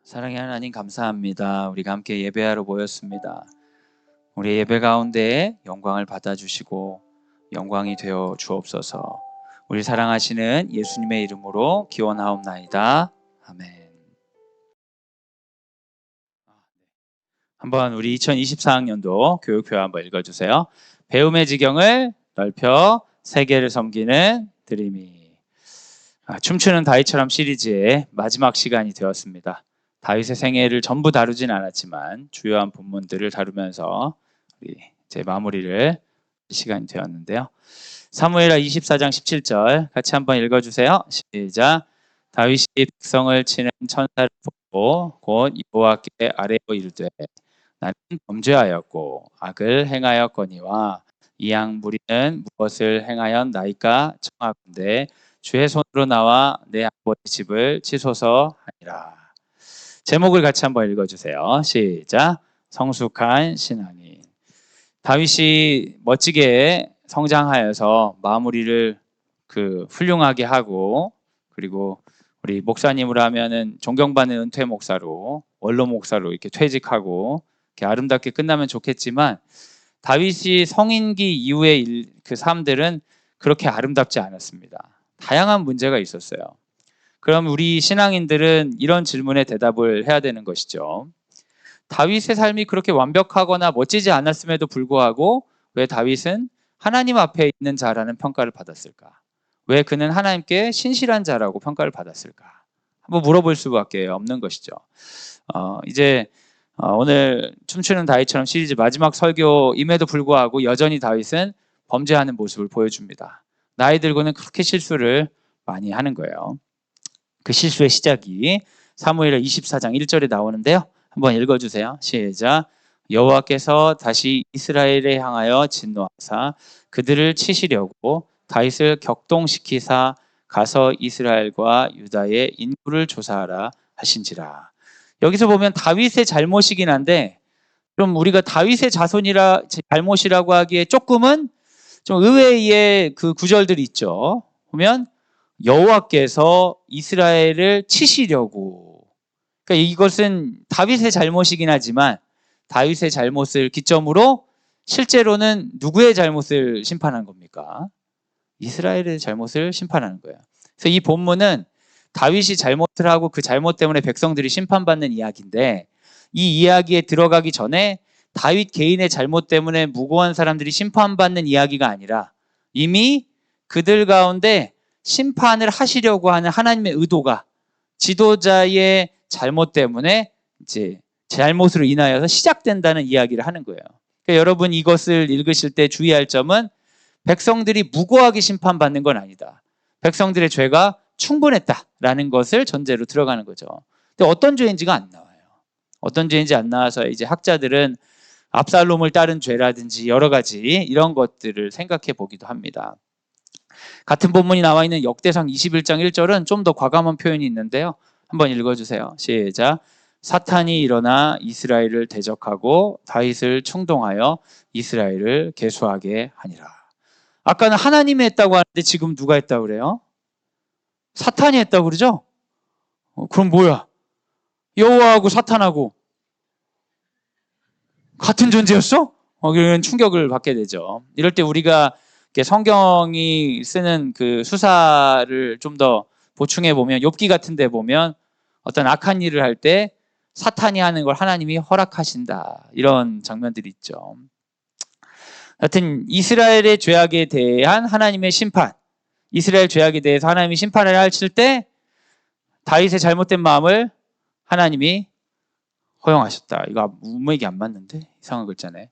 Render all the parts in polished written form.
사랑의 하나님 감사합니다. 우리가 함께 예배하러 모였습니다. 우리 예배 가운데 영광을 받아주시고 영광이 되어 주옵소서. 우리 사랑하시는 예수님의 이름으로 기원하옵나이다. 아멘. 한번 우리 2024학년도 교육표 한번 읽어주세요. 배움의 지경을 넓혀 세계를 섬기는 드림이. 춤추는 다윗처럼 시리즈의 마지막 시간이 되었습니다. 다윗의 생애를 전부 다루진 않았지만 주요한 본문들을 다루면서 우리 이제 마무리를 시간이 되었는데요. 사무엘하 24장 17절 같이 한번 읽어주세요. 시작. 다윗이 백성을 치는 천사를 보고 곧 여호와께 아뢰어 이르되 나는 범죄하였고 악을 행하였거니와 이 양 무리는 무엇을 행하였나이까 청하건대 주의 손으로 나와 내 아버지 집을 치소서 하니라. 제목을 같이 한번 읽어주세요. 시작. 성숙한 신앙인. 다윗이 멋지게 성장하여서 마무리를 훌륭하게 하고, 그리고 우리 목사님으로 하면은 존경받는 은퇴 목사로, 원로 목사로 이렇게 퇴직하고 이렇게 아름답게 끝나면 좋겠지만, 다윗이 성인기 이후의 그 삶들은 그렇게 아름답지 않았습니다. 다양한 문제가 있었어요. 그럼 우리 신앙인들은 이런 질문에 대답을 해야 되는 것이죠. 다윗의 삶이 그렇게 완벽하거나 멋지지 않았음에도 불구하고 왜 다윗은 하나님 앞에 있는 자라는 평가를 받았을까? 왜 그는 하나님께 신실한 자라고 평가를 받았을까? 한번 물어볼 수밖에 없는 것이죠. 오늘 춤추는 다윗처럼 시리즈 마지막 설교임에도 불구하고 여전히 다윗은 범죄하는 모습을 보여줍니다. 나이 들고는 그렇게 실수를 많이 하는 거예요. 그 실수의 시작이 사무엘하 24장 1절에 나오는데요. 한번 읽어주세요. 시작. 여호와께서 다시 이스라엘에 향하여 진노하사 그들을 치시려고 다윗을 격동시키사 가서 이스라엘과 유다의 인구를 조사하라 하신지라. 여기서 보면 다윗의 잘못이긴 한데 그럼 우리가 다윗의 잘못이라고 하기에 조금은 좀 의외의 그 구절들이 있죠. 보면 여호와께서 이스라엘을 치시려고. 그러니까 이것은 다윗의 잘못이긴 하지만 다윗의 잘못을 기점으로 실제로는 누구의 잘못을 심판한 겁니까? 이스라엘의 잘못을 심판하는 거예요. 그래서 이 본문은 다윗이 잘못을 하고 그 잘못 때문에 백성들이 심판받는 이야기인데 이 이야기에 들어가기 전에 다윗 개인의 잘못 때문에 무고한 사람들이 심판받는 이야기가 아니라 이미 그들 가운데 심판을 하시려고 하는 하나님의 의도가 지도자의 잘못 때문에 이제 잘못으로 인하여서 시작된다는 이야기를 하는 거예요. 그러니까 여러분 이것을 읽으실 때 주의할 점은 백성들이 무고하게 심판받는 건 아니다. 백성들의 죄가 충분했다라는 것을 전제로 들어가는 거죠. 근데 어떤 죄인지가 안 나와요. 어떤 죄인지 안 나와서 이제 학자들은 압살롬을 따른 죄라든지 여러 가지 이런 것들을 생각해 보기도 합니다. 같은 본문이 나와 있는 역대상 21장 1절은 좀 더 과감한 표현이 있는데요. 한번 읽어주세요. 시작. 사탄이 일어나 이스라엘을 대적하고 다윗을 충동하여 이스라엘을 계수하게 하니라. 아까는 하나님이 했다고 하는데 지금 누가 했다고 그래요? 사탄이 했다고 그러죠? 그럼 뭐야? 여호와하고 사탄하고 같은 존재였어? 이런 충격을 받게 되죠. 이럴 때 우리가 성경이 쓰는 그 수사를 좀 더 보충해 보면 욥기 같은 데 보면 어떤 악한 일을 할 때 사탄이 하는 걸 하나님이 허락하신다. 이런 장면들이 있죠. 하여튼 이스라엘의 죄악에 대한 하나님의 심판, 이스라엘 죄악에 대해서 하나님이 심판을 하실 때 다윗의 잘못된 마음을 하나님이 허용하셨다. 이거 문맥이 안 맞는데? 이상한 글자네.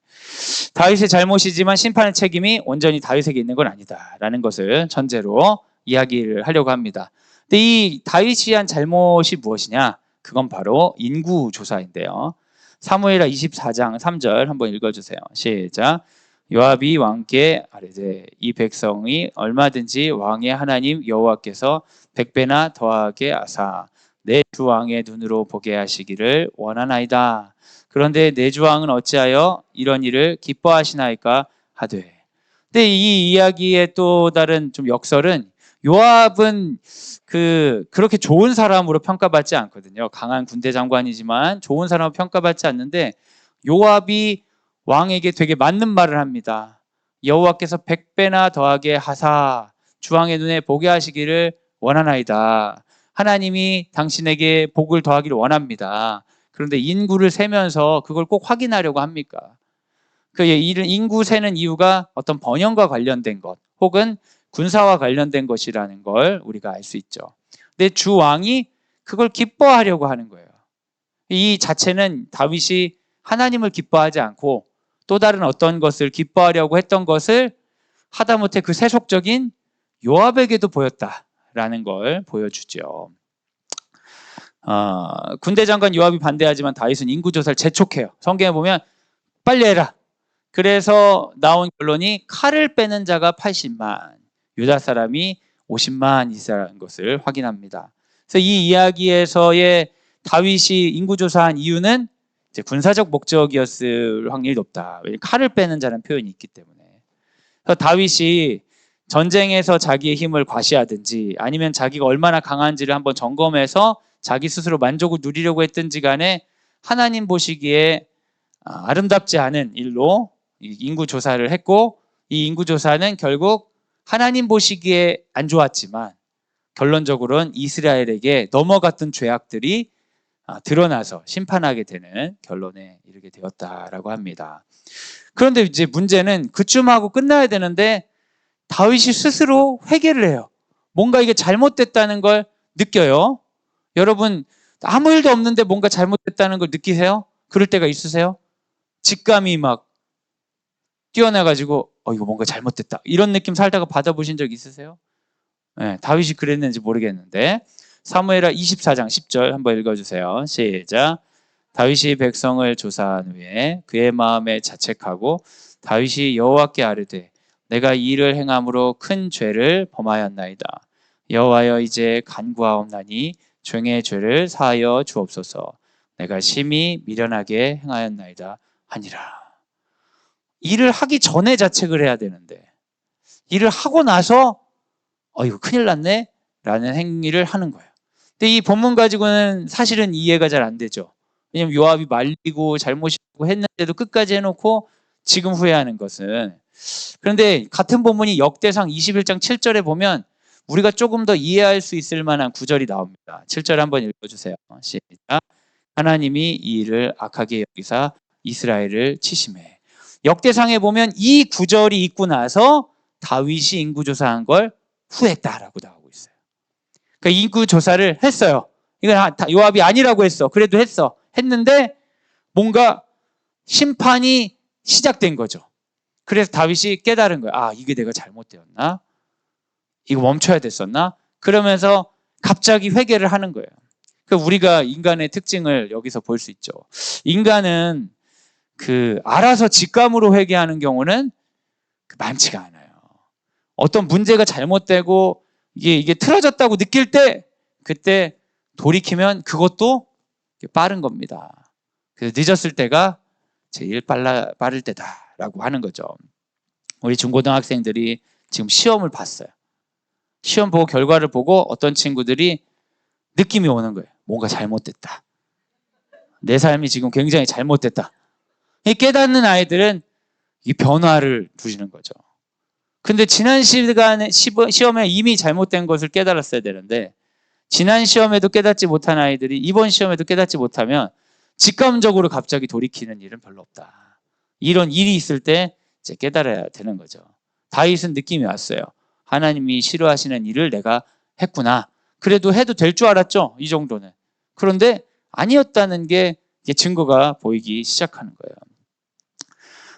다윗의 잘못이지만 심판의 책임이 온전히 다윗에게 있는 건 아니다라는 것을 전제로 이야기를 하려고 합니다. 근데 이 다윗이 한 잘못이 무엇이냐? 그건 바로 인구조사인데요. 사무엘하 24장 3절 한번 읽어주세요. 시작. 요압이 왕께 아뢰되 이 백성이 얼마든지 왕의 하나님 여호와께서 100배나 더하게 하사 내 주 왕의 눈으로 보게 하시기를 원하나이다. 그런데 내 주 왕은 어찌하여 이런 일을 기뻐하시나이까 하되. 근데 이 이야기의 또 다른 좀 역설은 요압은 그렇게 좋은 사람으로 평가받지 않거든요. 강한 군대 장관이지만 좋은 사람으로 평가받지 않는데 요압이 왕에게 되게 맞는 말을 합니다. 여호와께서 100배나 더하게 하사 주왕의 눈에 보게 하시기를 원하나이다. 하나님이 당신에게 복을 더하기를 원합니다. 그런데 인구를 세면서 그걸 꼭 확인하려고 합니까? 그 인구 세는 이유가 어떤 번영과 관련된 것 혹은 군사와 관련된 것이라는 걸 우리가 알 수 있죠. 근데 주 왕이 그걸 기뻐하려고 하는 거예요. 이 자체는 다윗이 하나님을 기뻐하지 않고 또 다른 어떤 것을 기뻐하려고 했던 것을 하다못해 그 세속적인 요압에게도 보였다라는 걸 보여주죠. 군대 장관 요압이 반대하지만 다윗은 인구조사를 재촉해요. 성경에 보면 빨리 해라. 그래서 나온 결론이 칼을 빼는 자가 80만, 유다 사람이 50만 이스라엘인 것을 확인합니다. 그래서 이 이야기에서의 다윗이 인구조사한 이유는 이제 군사적 목적이었을 확률이 높다. 왜냐하면 칼을 빼는 자라는 표현이 있기 때문에. 그래서 다윗이 전쟁에서 자기의 힘을 과시하든지 아니면 자기가 얼마나 강한지를 한번 점검해서 자기 스스로 만족을 누리려고 했든지 간에 하나님 보시기에 아름답지 않은 일로 인구조사를 했고 이 인구조사는 결국 하나님 보시기에 안 좋았지만 결론적으로는 이스라엘에게 넘어갔던 죄악들이 드러나서 심판하게 되는 결론에 이르게 되었다라고 합니다. 그런데 이제 문제는 그쯤 하고 끝나야 되는데 다윗이 스스로 회개를 해요. 뭔가 이게 잘못됐다는 걸 느껴요. 여러분 아무 일도 없는데 뭔가 잘못됐다는 걸 느끼세요? 그럴 때가 있으세요? 직감이 막 뛰어나가지고 이거 뭔가 잘못됐다 이런 느낌 살다가 받아보신 적 있으세요? 네, 다윗이 그랬는지 모르겠는데 사무엘하 24장 10절 한번 읽어주세요. 시작. 다윗이 백성을 조사한 후에 그의 마음에 자책하고 다윗이 여호와께 아뢰되 내가 이 일을 행함으로 큰 죄를 범하였나이다. 여호와여 이제 간구하옵나니 종의 죄를 사하여 주옵소서. 내가 심히 미련하게 행하였나이다 하니라. 일을 하기 전에 자책을 해야 되는데 일을 하고 나서 이거 큰일 났네 라는 행위를 하는 거예요. 근데 이 본문 가지고는 사실은 이해가 잘 안 되죠. 왜냐면 요압이 말리고 잘못이고 했는데도 끝까지 해놓고 지금 후회하는 것은. 그런데 같은 본문이 역대상 21장 7절에 보면 우리가 조금 더 이해할 수 있을 만한 구절이 나옵니다. 7절 한번 읽어주세요. 시작. 하나님이 이 일을 악하게 여기사 이스라엘을 치심해. 역대상에 보면 이 구절이 있고 나서 다윗이 인구조사한 걸 후회했다라고 나오고 있어요. 그러니까 인구조사를 했어요. 이건 요압이 아니라고 했어. 그래도 했는데 뭔가 심판이 시작된 거죠. 그래서 다윗이 깨달은 거예요. 이게 내가 잘못되었나? 이거 멈춰야 됐었나? 그러면서 갑자기 회개를 하는 거예요. 그러니까 우리가 인간의 특징을 여기서 볼 수 있죠. 인간은 알아서 직감으로 회개하는 경우는 많지가 않아요. 어떤 문제가 잘못되고 이게 틀어졌다고 느낄 때 그때 돌이키면 그것도 빠른 겁니다. 그래서 늦었을 때가 제일 빠를 때다라고 하는 거죠. 우리 중고등학생들이 지금 시험을 봤어요. 시험 보고 결과를 보고 어떤 친구들이 느낌이 오는 거예요. 뭔가 잘못됐다. 내 삶이 지금 굉장히 잘못됐다. 깨닫는 아이들은 이 변화를 누리는 거죠. 근데 지난 시간에 시험에 이미 잘못된 것을 깨달았어야 되는데 지난 시험에도 깨닫지 못한 아이들이 이번 시험에도 깨닫지 못하면 직감적으로 갑자기 돌이키는 일은 별로 없다. 이런 일이 있을 때 이제 깨달아야 되는 거죠. 다윗은 느낌이 왔어요. 하나님이 싫어하시는 일을 내가 했구나. 그래도 해도 될 줄 알았죠. 이 정도는. 그런데 아니었다는 게 증거가 보이기 시작하는 거예요.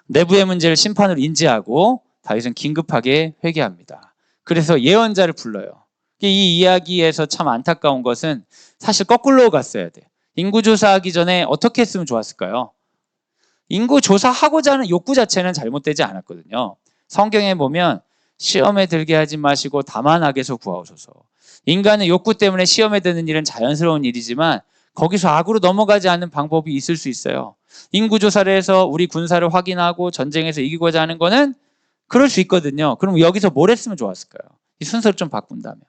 내부의 문제를 심판으로 인지하고 다윗은 긴급하게 회개합니다. 그래서 예언자를 불러요. 이 이야기에서 참 안타까운 것은 사실 거꾸로 갔어야 돼요. 인구조사하기 전에 어떻게 했으면 좋았을까요? 인구조사하고자 하는 욕구 자체는 잘못되지 않았거든요. 성경에 보면 시험에 들게 하지 마시고 다만 악에서 구하옵소서. 인간은 욕구 때문에 시험에 드는 일은 자연스러운 일이지만 거기서 악으로 넘어가지 않는 방법이 있을 수 있어요. 인구조사를 해서 우리 군사를 확인하고 전쟁에서 이기고자 하는 거는 그럴 수 있거든요. 그럼 여기서 뭘 했으면 좋았을까요? 이 순서를 좀 바꾼다면.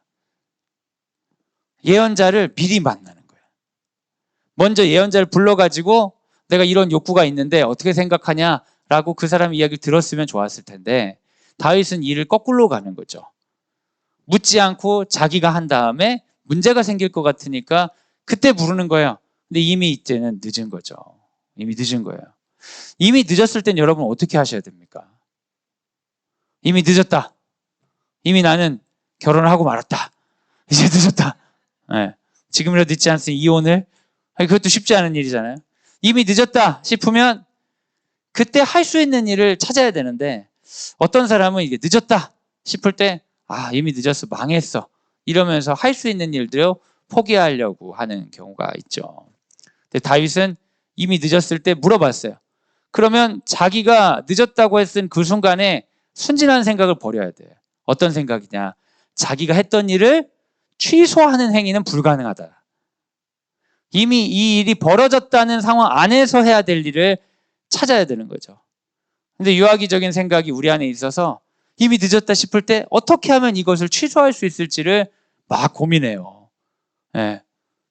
예언자를 미리 만나는 거예요. 먼저 예언자를 불러가지고 내가 이런 욕구가 있는데 어떻게 생각하냐라고 그 사람 이야기를 들었으면 좋았을 텐데 다윗은 일을 거꾸로 가는 거죠. 묻지 않고 자기가 한 다음에 문제가 생길 것 같으니까 그때 부르는 거예요. 근데 이미 이때는 늦은 거죠. 이미 늦은 거예요. 이미 늦었을 땐 여러분 어떻게 하셔야 됩니까? 이미 늦었다. 이미 나는 결혼을 하고 말았다. 이제 늦었다. 네. 지금이라도 늦지 않으니 이혼을? 그것도 쉽지 않은 일이잖아요. 이미 늦었다 싶으면 그때 할 수 있는 일을 찾아야 되는데 어떤 사람은 이게 늦었다 싶을 때 이미 늦었어, 망했어 이러면서 할 수 있는 일들을 포기하려고 하는 경우가 있죠. 근데 다윗은 이미 늦었을 때 물어봤어요. 그러면 자기가 늦었다고 했은 그 순간에 순진한 생각을 버려야 돼요. 어떤 생각이냐? 자기가 했던 일을 취소하는 행위는 불가능하다. 이미 이 일이 벌어졌다는 상황 안에서 해야 될 일을 찾아야 되는 거죠. 근데 유아기적인 생각이 우리 안에 있어서 이미 늦었다 싶을 때 어떻게 하면 이것을 취소할 수 있을지를 막 고민해요. 네.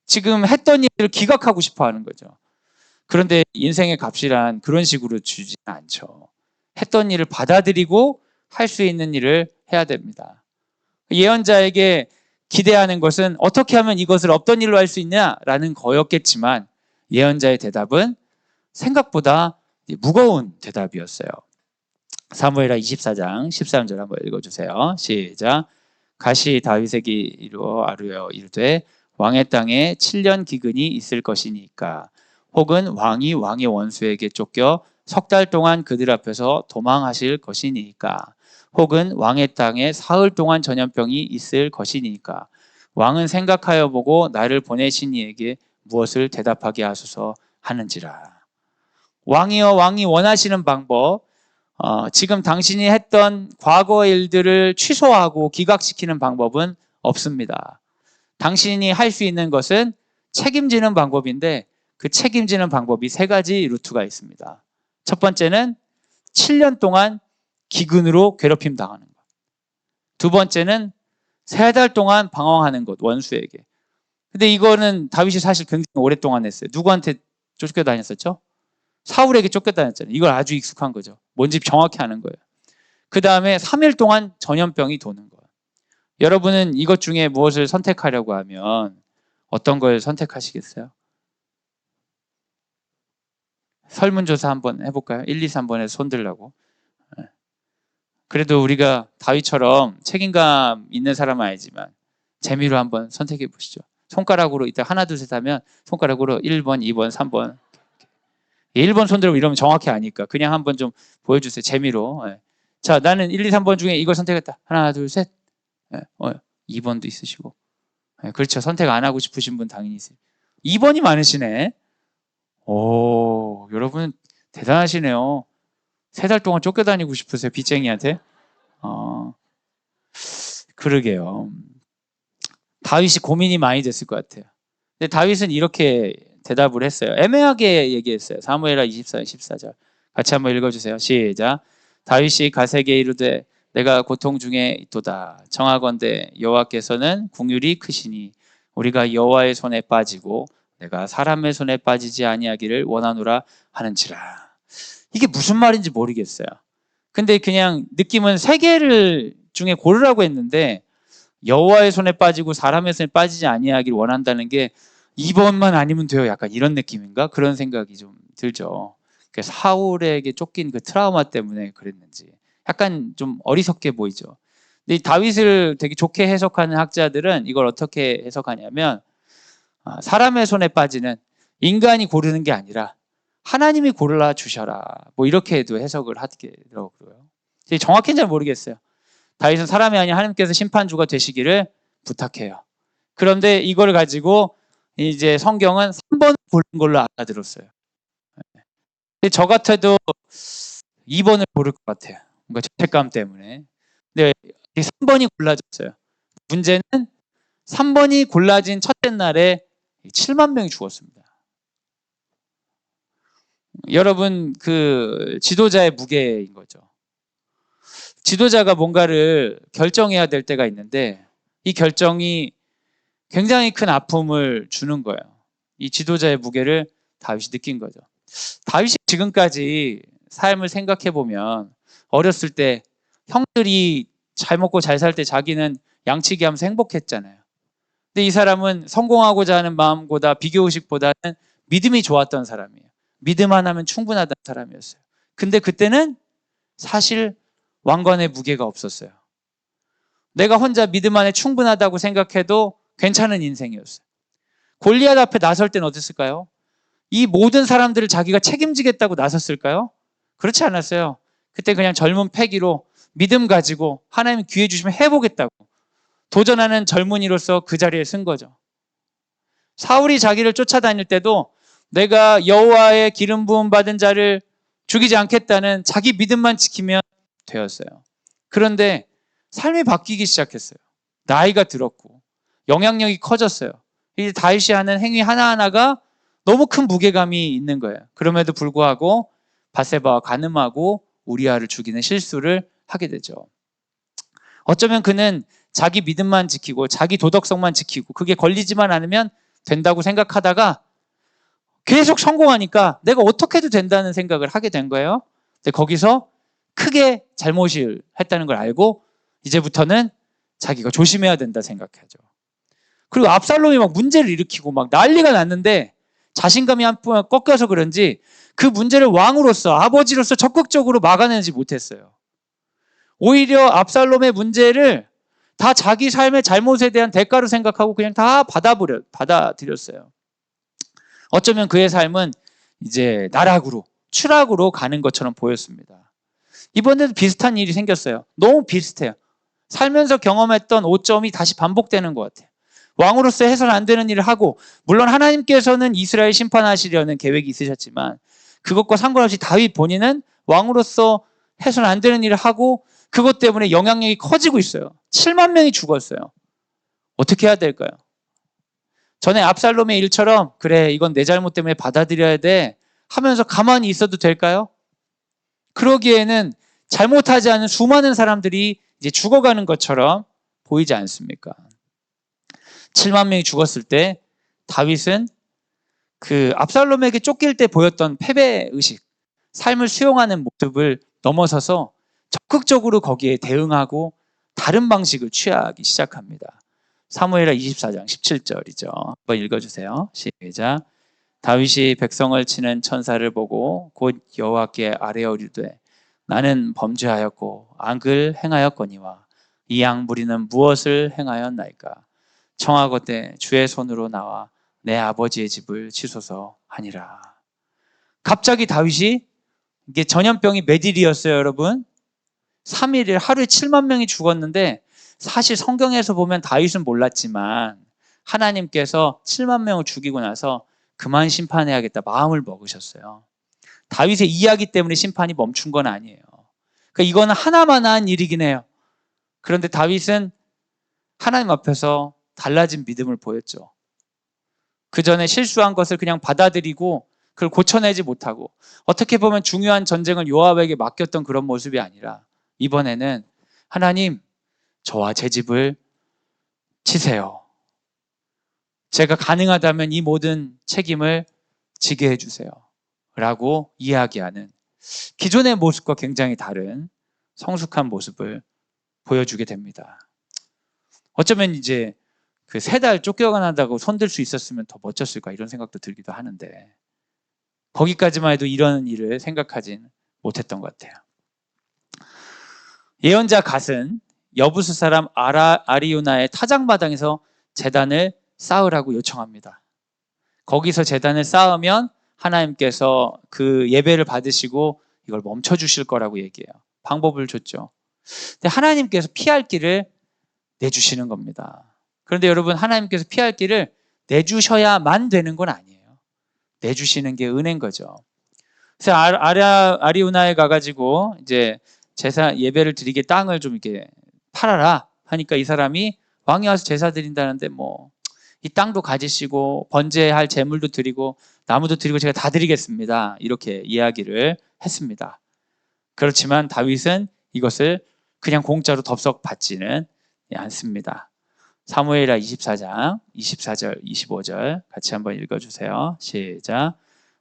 지금 했던 일을 기각하고 싶어 하는 거죠. 그런데 인생의 값이란 그런 식으로 주지는 않죠. 했던 일을 받아들이고 할 수 있는 일을 해야 됩니다. 예언자에게 기대하는 것은 어떻게 하면 이것을 없던 일로 할 수 있냐라는 거였겠지만 예언자의 대답은 생각보다 무거운 대답이었어요. 사무엘하 24장 13절 한번 읽어주세요. 시작. 가시 다윗에게 아뢰어 이르되 왕의 땅에 7년 기근이 있을 것이니까 혹은 왕이 왕의 원수에게 쫓겨 석 달 동안 그들 앞에서 도망하실 것이니까 혹은 왕의 땅에 사흘 동안 전염병이 있을 것이니까 왕은 생각하여 보고 나를 보내신 이에게 무엇을 대답하게 하소서 하는지라. 왕이여, 왕이 원하시는 방법, 지금 당신이 했던 과거의 일들을 취소하고 기각시키는 방법은 없습니다. 당신이 할 수 있는 것은 책임지는 방법인데 그 책임지는 방법이 세 가지 루트가 있습니다. 첫 번째는 7년 동안 기근으로 괴롭힘 당하는 것. 두 번째는 3달 동안 방황하는 것, 원수에게. 근데 이거는 다윗이 사실 굉장히 오랫동안 했어요. 누구한테 쫓겨다녔었죠? 사울에게 쫓겨다녔잖아요. 이걸 아주 익숙한 거죠. 뭔지 정확히 아는 거예요. 그 다음에 3일 동안 전염병이 도는 거예요. 여러분은 이것 중에 무엇을 선택하려고 하면 어떤 걸 선택하시겠어요? 설문조사 한번 해볼까요? 1, 2, 3번에 손 들라고. 그래도 우리가 다윗처럼 책임감 있는 사람은 아니지만 재미로 한번 선택해 보시죠. 손가락으로 이따 하나 둘 셋 하면 손가락으로 1번, 2번, 3번 1번 손 들고 이러면 정확히 아니까 그냥 한번 좀 보여주세요. 재미로. 자, 나는 1, 2, 3번 중에 이걸 선택했다. 하나 둘 셋. 2번도 있으시고. 그렇죠. 선택 안 하고 싶으신 분 당연히 있어요. 2번이 많으시네. 오, 여러분 대단하시네요. 3달 동안 쫓겨다니고 싶으세요, 빚쟁이한테? 그러게요. 다윗이 고민이 많이 됐을 것 같아요. 근데 다윗은 이렇게 대답을 했어요. 애매하게 얘기했어요. 사무엘하 24장 14절. 같이 한번 읽어주세요. 시작. 다윗이 가세게 이르되 내가 고통 중에 있도다. 청하건대 여호와께서는 긍휼이 크시니 우리가 여호와의 손에 빠지고 내가 사람의 손에 빠지지 아니하기를 원하노라 하는지라. 이게 무슨 말인지 모르겠어요. 근데 그냥 느낌은 세 개를 중에 고르라고 했는데 여호와의 손에 빠지고 사람의 손에 빠지지 아니하기를 원한다는 게 2번만 아니면 돼요. 약간 이런 느낌인가? 그런 생각이 좀 들죠. 사울에게 쫓긴 그 트라우마 때문에 그랬는지 약간 좀 어리석게 보이죠. 근데 이 다윗을 되게 좋게 해석하는 학자들은 이걸 어떻게 해석하냐면 사람의 손에 빠지는 인간이 고르는 게 아니라 하나님이 골라 주셔라. 뭐 이렇게도 해석을 하더라고요. 정확히는 잘 모르겠어요. 다윗은 사람이 아닌 하나님께서 심판주가 되시기를 부탁해요. 그런데 이걸 가지고 이제 성경은 3번 고른 걸로 알아들었어요. 근데 저 같아도 2번을 고를 것 같아요. 뭔가 죄책감 때문에. 근데 3번이 골라졌어요. 문제는 3번이 골라진 첫째 날에 7만 명이 죽었습니다. 여러분 그 지도자의 무게인 거죠. 지도자가 뭔가를 결정해야 될 때가 있는데 이 결정이 굉장히 큰 아픔을 주는 거예요. 이 지도자의 무게를 다윗이 느낀 거죠. 다윗이 지금까지 삶을 생각해 보면 어렸을 때 형들이 잘 먹고 잘 살 때 자기는 양치기 하면서 행복했잖아요. 근데 이 사람은 성공하고자 하는 마음보다 비교의식보다는 믿음이 좋았던 사람이에요. 믿음 하나면 충분하다는 사람이었어요. 근데 그때는 사실 왕관의 무게가 없었어요. 내가 혼자 믿음 안에 충분하다고 생각해도 괜찮은 인생이었어요. 골리앗 앞에 나설 때는 어땠을까요? 이 모든 사람들을 자기가 책임지겠다고 나섰을까요? 그렇지 않았어요. 그때 그냥 젊은 패기로 믿음 가지고 하나님이 기회 주시면 해보겠다고 도전하는 젊은이로서 그 자리에 쓴 거죠. 사울이 자기를 쫓아다닐 때도 내가 여호와의 기름 부음 받은 자를 죽이지 않겠다는 자기 믿음만 지키면 되었어요. 그런데 삶이 바뀌기 시작했어요. 나이가 들었고 영향력이 커졌어요. 이제 다윗이 하는 행위 하나하나가 너무 큰 무게감이 있는 거예요. 그럼에도 불구하고 밧세바와 간음하고 우리아를 죽이는 실수를 하게 되죠. 어쩌면 그는 자기 믿음만 지키고 자기 도덕성만 지키고 그게 걸리지만 않으면 된다고 생각하다가 계속 성공하니까 내가 어떻게 해도 된다는 생각을 하게 된 거예요. 근데 거기서 크게 잘못을 했다는 걸 알고 이제부터는 자기가 조심해야 된다 생각하죠. 그리고 압살롬이 막 문제를 일으키고 막 난리가 났는데 자신감이 한번 꺾여서 그런지 그 문제를 왕으로서 아버지로서 적극적으로 막아내지 못했어요. 오히려 압살롬의 문제를 다 자기 삶의 잘못에 대한 대가로 생각하고 그냥 다 받아들였어요. 어쩌면 그의 삶은 이제 나락으로, 추락으로 가는 것처럼 보였습니다. 이번에도 비슷한 일이 생겼어요. 너무 비슷해요. 살면서 경험했던 오점이 다시 반복되는 것 같아요. 왕으로서 해서는 안 되는 일을 하고, 물론 하나님께서는 이스라엘 심판하시려는 계획이 있으셨지만 그것과 상관없이 다윗 본인은 왕으로서 해서는 안 되는 일을 하고 그것 때문에 영향력이 커지고 있어요. 7만 명이 죽었어요. 어떻게 해야 될까요? 전에 압살롬의 일처럼 그래 이건 내 잘못 때문에 받아들여야 돼 하면서 가만히 있어도 될까요? 그러기에는 잘못하지 않은 수많은 사람들이 이제 죽어가는 것처럼 보이지 않습니까? 7만 명이 죽었을 때 다윗은 그 압살롬에게 쫓길 때 보였던 패배의식, 삶을 수용하는 모습을 넘어서서 적극적으로 거기에 대응하고 다른 방식을 취하기 시작합니다. 사무엘하 24장 17절이죠. 한번 읽어주세요. 시작. 다윗이 백성을 치는 천사를 보고 곧 여호와께 아뢰어리되 나는 범죄하였고 악을 행하였거니와 이 양무리는 무엇을 행하였나이까? 청하건대 주의 손으로 나와 내 아버지의 집을 치소서 하니라. 갑자기 다윗이 이게 전염병이 몇 일이었어요, 여러분? 3일에 하루에 7만 명이 죽었는데 사실 성경에서 보면 다윗은 몰랐지만 하나님께서 7만 명을 죽이고 나서 그만 심판해야겠다 마음을 먹으셨어요. 다윗의 이야기 때문에 심판이 멈춘 건 아니에요. 그러니까 이거는 하나만 한 일이긴 해요. 그런데 다윗은 하나님 앞에서 달라진 믿음을 보였죠. 그 전에 실수한 것을 그냥 받아들이고 그걸 고쳐내지 못하고 어떻게 보면 중요한 전쟁을 요압에게 맡겼던 그런 모습이 아니라 이번에는 하나님 저와 제 집을 치세요. 제가 가능하다면 이 모든 책임을 지게 해주세요. 라고 이야기하는 기존의 모습과 굉장히 다른 성숙한 모습을 보여주게 됩니다. 어쩌면 이제 그 3달 쫓겨나다고 손들 수 있었으면 더 멋졌을까 이런 생각도 들기도 하는데 거기까지만 해도 이런 일을 생각하진 못했던 것 같아요. 예언자 갓은 여부스 사람 아리우나의 타작마당에서 제단을 쌓으라고 요청합니다. 거기서 제단을 쌓으면 하나님께서 그 예배를 받으시고 이걸 멈춰주실 거라고 얘기해요. 방법을 줬죠. 근데 하나님께서 피할 길을 내주시는 겁니다. 그런데 여러분 하나님께서 피할 길을 내주셔야만 되는 건 아니에요. 내주시는 게 은혜인 거죠. 그래서 아리우나에 가가지고 이제 제사 예배를 드리게 땅을 좀 이렇게 팔아라 하니까 이 사람이 왕이 와서 제사 드린다는데 뭐 이 땅도 가지시고 번제할 제물도 드리고 나무도 드리고 제가 다 드리겠습니다. 이렇게 이야기를 했습니다. 그렇지만 다윗은 이것을 그냥 공짜로 덥석 받지는 않습니다. 사무엘하 24장 24절 25절 같이 한번 읽어주세요. 시작.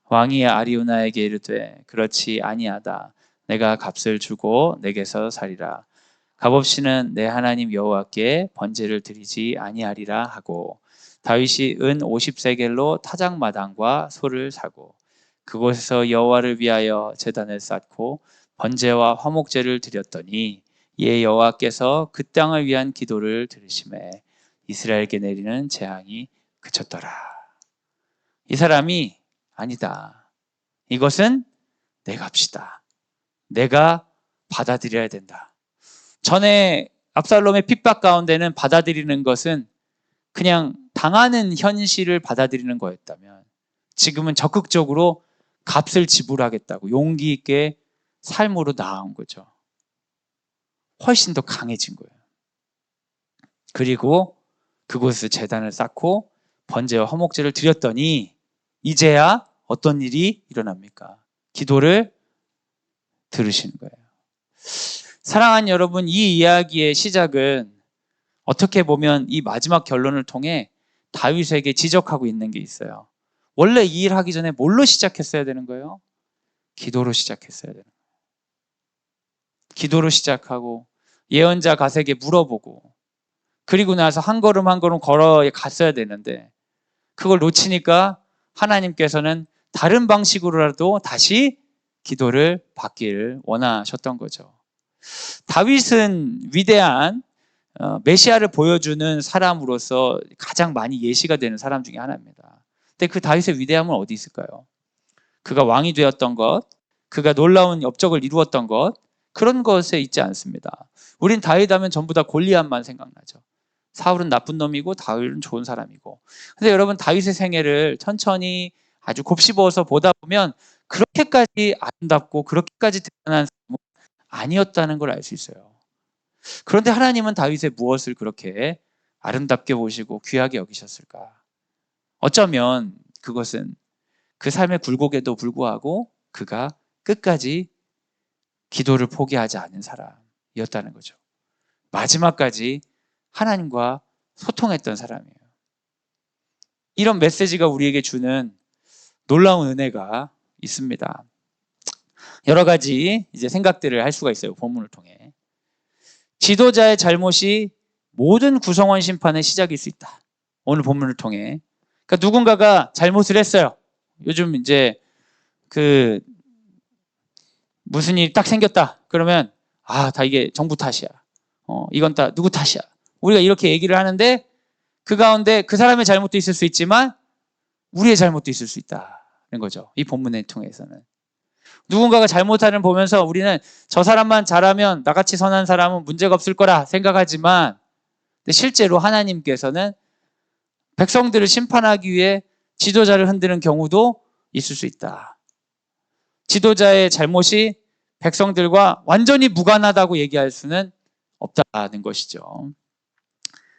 왕이 아리우나에게 이르되 그렇지 아니하다. 내가 값을 주고 내게서 살리라. 값없이는 내 하나님 여호와께 번제를 드리지 아니하리라 하고 다윗이 은 50세겔로 타작마당과 소를 사고 그곳에서 여호와를 위하여 제단을 쌓고 번제와 화목제를 드렸더니 이에 여호와께서 그 땅을 위한 기도를 들으시매 이스라엘에게 내리는 재앙이 그쳤더라. 이 사람이 아니다. 이것은 내 값이다. 내가 받아들여야 된다. 전에 압살롬의 핍박 가운데는 받아들이는 것은 그냥 당하는 현실을 받아들이는 거였다면 지금은 적극적으로 값을 지불하겠다고 용기 있게 삶으로 나아온 거죠. 훨씬 더 강해진 거예요. 그리고 그곳에서 제단을 쌓고 번제와 화목제를 드렸더니 이제야 어떤 일이 일어납니까? 기도를 들으시는 거예요. 사랑하는 여러분, 이 이야기의 시작은 어떻게 보면 이 마지막 결론을 통해 다윗에게 지적하고 있는 게 있어요. 원래 이 일 하기 전에 뭘로 시작했어야 되는 거예요? 기도로 시작했어야 되는 거예요. 기도로 시작하고 예언자 갓에게 물어보고 그리고 나서 한 걸음 한 걸음 걸어 갔어야 되는데 그걸 놓치니까 하나님께서는 다른 방식으로라도 다시 기도를 받기를 원하셨던 거죠. 다윗은 위대한 메시아를 보여주는 사람으로서 가장 많이 예시가 되는 사람 중에 하나입니다. 근데 그 다윗의 위대함은 어디 있을까요? 그가 왕이 되었던 것, 그가 놀라운 업적을 이루었던 것, 그런 것에 있지 않습니다. 우린 다윗 하면 전부 다 골리앗만 생각나죠. 사울은 나쁜 놈이고 다윗은 좋은 사람이고. 근데 여러분 다윗의 생애를 천천히 아주 곱씹어서 보다 보면 그렇게까지 아름답고 그렇게까지 대단한 사람은 아니었다는 걸 알 수 있어요. 그런데 하나님은 다윗의 무엇을 그렇게 아름답게 보시고 귀하게 여기셨을까? 어쩌면 그것은 그 삶의 굴곡에도 불구하고 그가 끝까지 기도를 포기하지 않은 사람이었다는 거죠. 마지막까지 하나님과 소통했던 사람이에요. 이런 메시지가 우리에게 주는 놀라운 은혜가 있습니다. 여러 가지 이제 생각들을 할 수가 있어요. 본문을 통해. 지도자의 잘못이 모든 구성원 심판의 시작일 수 있다. 오늘 본문을 통해. 그러니까 누군가가 잘못을 했어요. 요즘 이제 무슨 일이 딱 생겼다. 그러면 다 이게 정부 탓이야. 이건 다 누구 탓이야. 우리가 이렇게 얘기를 하는데 그 가운데 그 사람의 잘못도 있을 수 있지만 우리의 잘못도 있을 수 있다는 거죠. 이 본문을 통해서는. 누군가가 잘못하는 보면서 우리는 저 사람만 잘하면 나같이 선한 사람은 문제가 없을 거라 생각하지만 실제로 하나님께서는 백성들을 심판하기 위해 지도자를 흔드는 경우도 있을 수 있다. 지도자의 잘못이 백성들과 완전히 무관하다고 얘기할 수는 없다는 것이죠.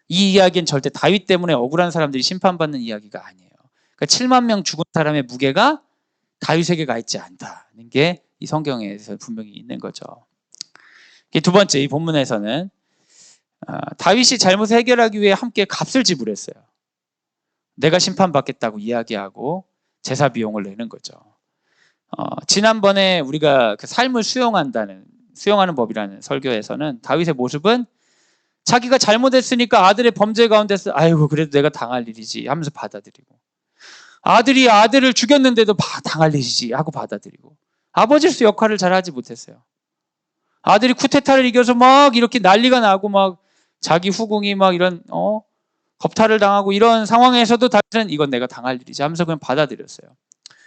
이 이야기는 절대 다윗 때문에 억울한 사람들이 심판받는 이야기가 아니에요. 그러니까 7만 명 죽은 사람의 무게가 다윗에게 가 있지 않다는 게 이 성경에서 분명히 있는 거죠. 두 번째, 이 본문에서는 다윗이 잘못을 해결하기 위해 함께 값을 지불했어요. 내가 심판받겠다고 이야기하고 제사 비용을 내는 거죠. 지난번에 우리가 그 삶을 수용하는 법이라는 설교에서는 다윗의 모습은 자기가 잘못했으니까 아들의 범죄 가운데서 아이고 그래도 내가 당할 일이지 하면서 받아들이고 아들이 아들을 죽였는데도 당할 일이지 하고 받아들이고 아버지로서 역할을 잘하지 못했어요. 아들이 쿠데타를 이겨서 막 이렇게 난리가 나고 막 자기 후궁이 막 이런 겁탈을 당하고 이런 상황에서도 다윗은 이건 내가 당할 일이지 하면서 그냥 받아들였어요.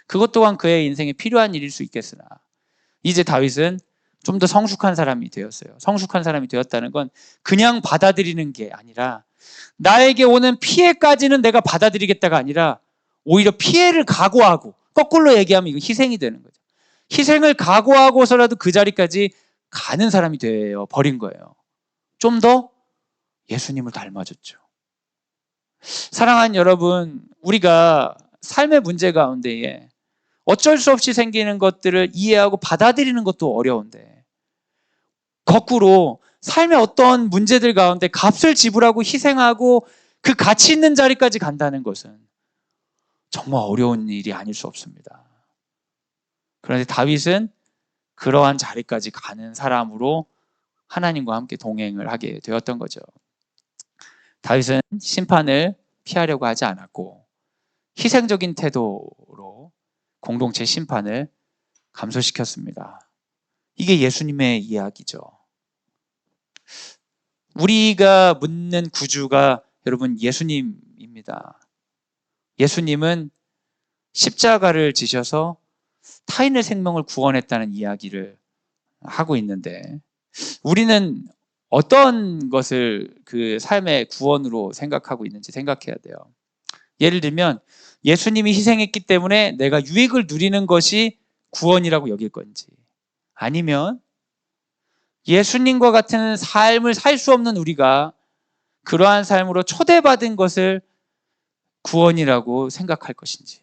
그것 또한 그의 인생에 필요한 일일 수 있겠으나 이제 다윗은 좀 더 성숙한 사람이 되었어요. 성숙한 사람이 되었다는 건 그냥 받아들이는 게 아니라 나에게 오는 피해까지는 내가 받아들이겠다가 아니라 오히려 피해를 각오하고 거꾸로 얘기하면 이거 희생이 되는 거죠. 희생을 각오하고서라도 그 자리까지 가는 사람이 되어 버린 거예요. 좀 더 예수님을 닮아졌죠. 사랑하는 여러분, 우리가 삶의 문제 가운데에 어쩔 수 없이 생기는 것들을 이해하고 받아들이는 것도 어려운데 거꾸로 삶의 어떤 문제들 가운데 값을 지불하고 희생하고 그 가치 있는 자리까지 간다는 것은 정말 어려운 일이 아닐 수 없습니다. 그런데 다윗은 그러한 자리까지 가는 사람으로 하나님과 함께 동행을 하게 되었던 거죠. 다윗은 심판을 피하려고 하지 않았고 희생적인 태도로 공동체 심판을 감소시켰습니다. 이게 예수님의 이야기죠. 우리가 묻는 구주가 여러분 예수님입니다. 예수님은 십자가를 지셔서 타인의 생명을 구원했다는 이야기를 하고 있는데 우리는 어떤 것을 그 삶의 구원으로 생각하고 있는지 생각해야 돼요. 예를 들면 예수님이 희생했기 때문에 내가 유익을 누리는 것이 구원이라고 여길 건지, 아니면 예수님과 같은 삶을 살 수 없는 우리가 그러한 삶으로 초대받은 것을 구원이라고 생각할 것인지,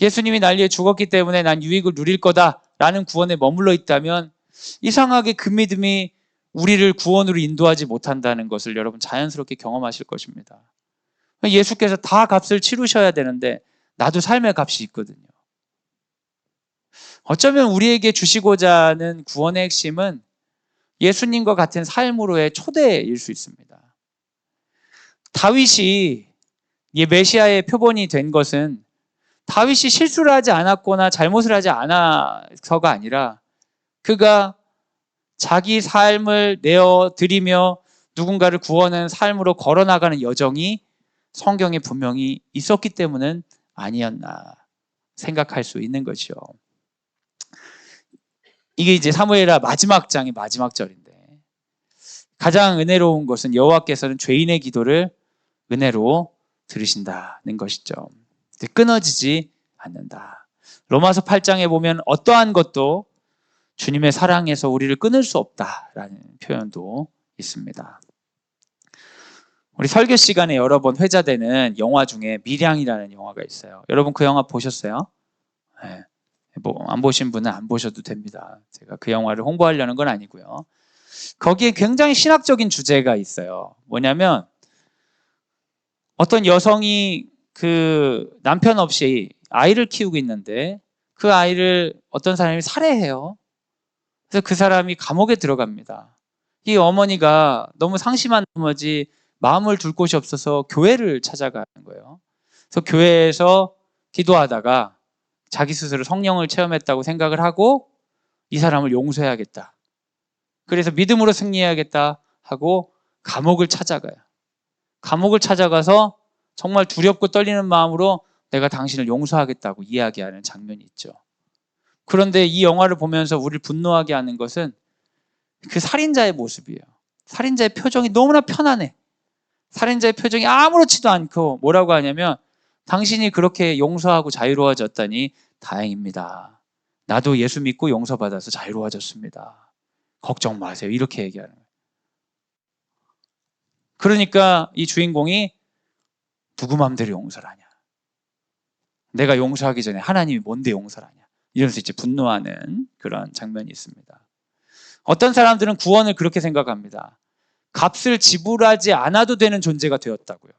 예수님이 난리에 죽었기 때문에 난 유익을 누릴 거다라는 구원에 머물러 있다면 이상하게 그 믿음이 우리를 구원으로 인도하지 못한다는 것을 여러분 자연스럽게 경험하실 것입니다. 예수께서 다 값을 치르셔야 되는데 나도 삶의 값이 있거든요. 어쩌면 우리에게 주시고자 하는 구원의 핵심은 예수님과 같은 삶으로의 초대일 수 있습니다. 다윗이 메시아의 표본이 된 것은 다윗이 실수를 하지 않았거나 잘못을 하지 않아서가 아니라 그가 자기 삶을 내어드리며 누군가를 구원하는 삶으로 걸어나가는 여정이 성경에 분명히 있었기 때문은 아니었나 생각할 수 있는 것이요. 이게 이제 사무엘하 마지막 장의 마지막 절인데 가장 은혜로운 것은 여호와께서는 죄인의 기도를 은혜로 들으신다는 것이죠. 끊어지지 않는다. 로마서 8장에 보면 어떠한 것도 주님의 사랑에서 우리를 끊을 수 없다라는 표현도 있습니다. 우리 설교 시간에 여러 번 회자되는 영화 중에 밀양이라는 영화가 있어요. 여러분 그 영화 보셨어요? 네. 안 보신 분은 안 보셔도 됩니다. 제가 그 영화를 홍보하려는 건 아니고요. 거기에 굉장히 신학적인 주제가 있어요. 뭐냐면 어떤 여성이 그 남편 없이 아이를 키우고 있는데 그 아이를 어떤 사람이 살해해요. 그래서 그 사람이 감옥에 들어갑니다. 이 어머니가 너무 상심한 나머지 마음을 둘 곳이 없어서 교회를 찾아가는 거예요. 그래서 교회에서 기도하다가 자기 스스로 성령을 체험했다고 생각을 하고 이 사람을 용서해야겠다. 그래서 믿음으로 승리해야겠다 하고 감옥을 찾아가요. 감옥을 찾아가서 정말 두렵고 떨리는 마음으로 내가 당신을 용서하겠다고 이야기하는 장면이 있죠. 그런데 이 영화를 보면서 우리를 분노하게 하는 것은 그 살인자의 모습이에요. 살인자의 표정이 너무나 편안해. 살인자의 표정이 아무렇지도 않고 뭐라고 하냐면 당신이 그렇게 용서하고 자유로워졌다니 다행입니다. 나도 예수 믿고 용서받아서 자유로워졌습니다. 걱정 마세요. 이렇게 얘기하는 거예요. 그러니까 이 주인공이 누구 맘대로 용서를 하냐. 내가 용서하기 전에 하나님이 뭔데 용서를 하냐. 이러면서 이제 분노하는 그런 장면이 있습니다. 어떤 사람들은 구원을 그렇게 생각합니다. 값을 지불하지 않아도 되는 존재가 되었다고요.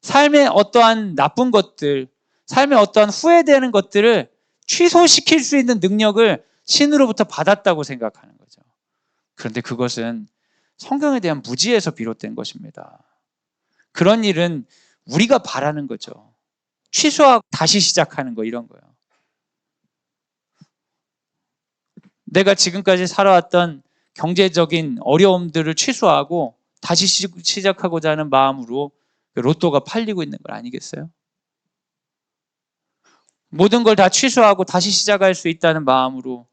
삶의 어떠한 나쁜 것들, 삶의 어떠한 후회되는 것들을 취소시킬 수 있는 능력을 신으로부터 받았다고 생각하는 거죠. 그런데 그것은 성경에 대한 무지에서 비롯된 것입니다. 그런 일은 우리가 바라는 거죠. 취소하고 다시 시작하는 거, 이런 거예요. 내가 지금까지 살아왔던 경제적인 어려움들을 취소하고 다시 시작하고자 하는 마음으로 로또가 팔리고 있는 건 아니겠어요? 모든 걸 다 취소하고 다시 시작할 수 있다는 마음으로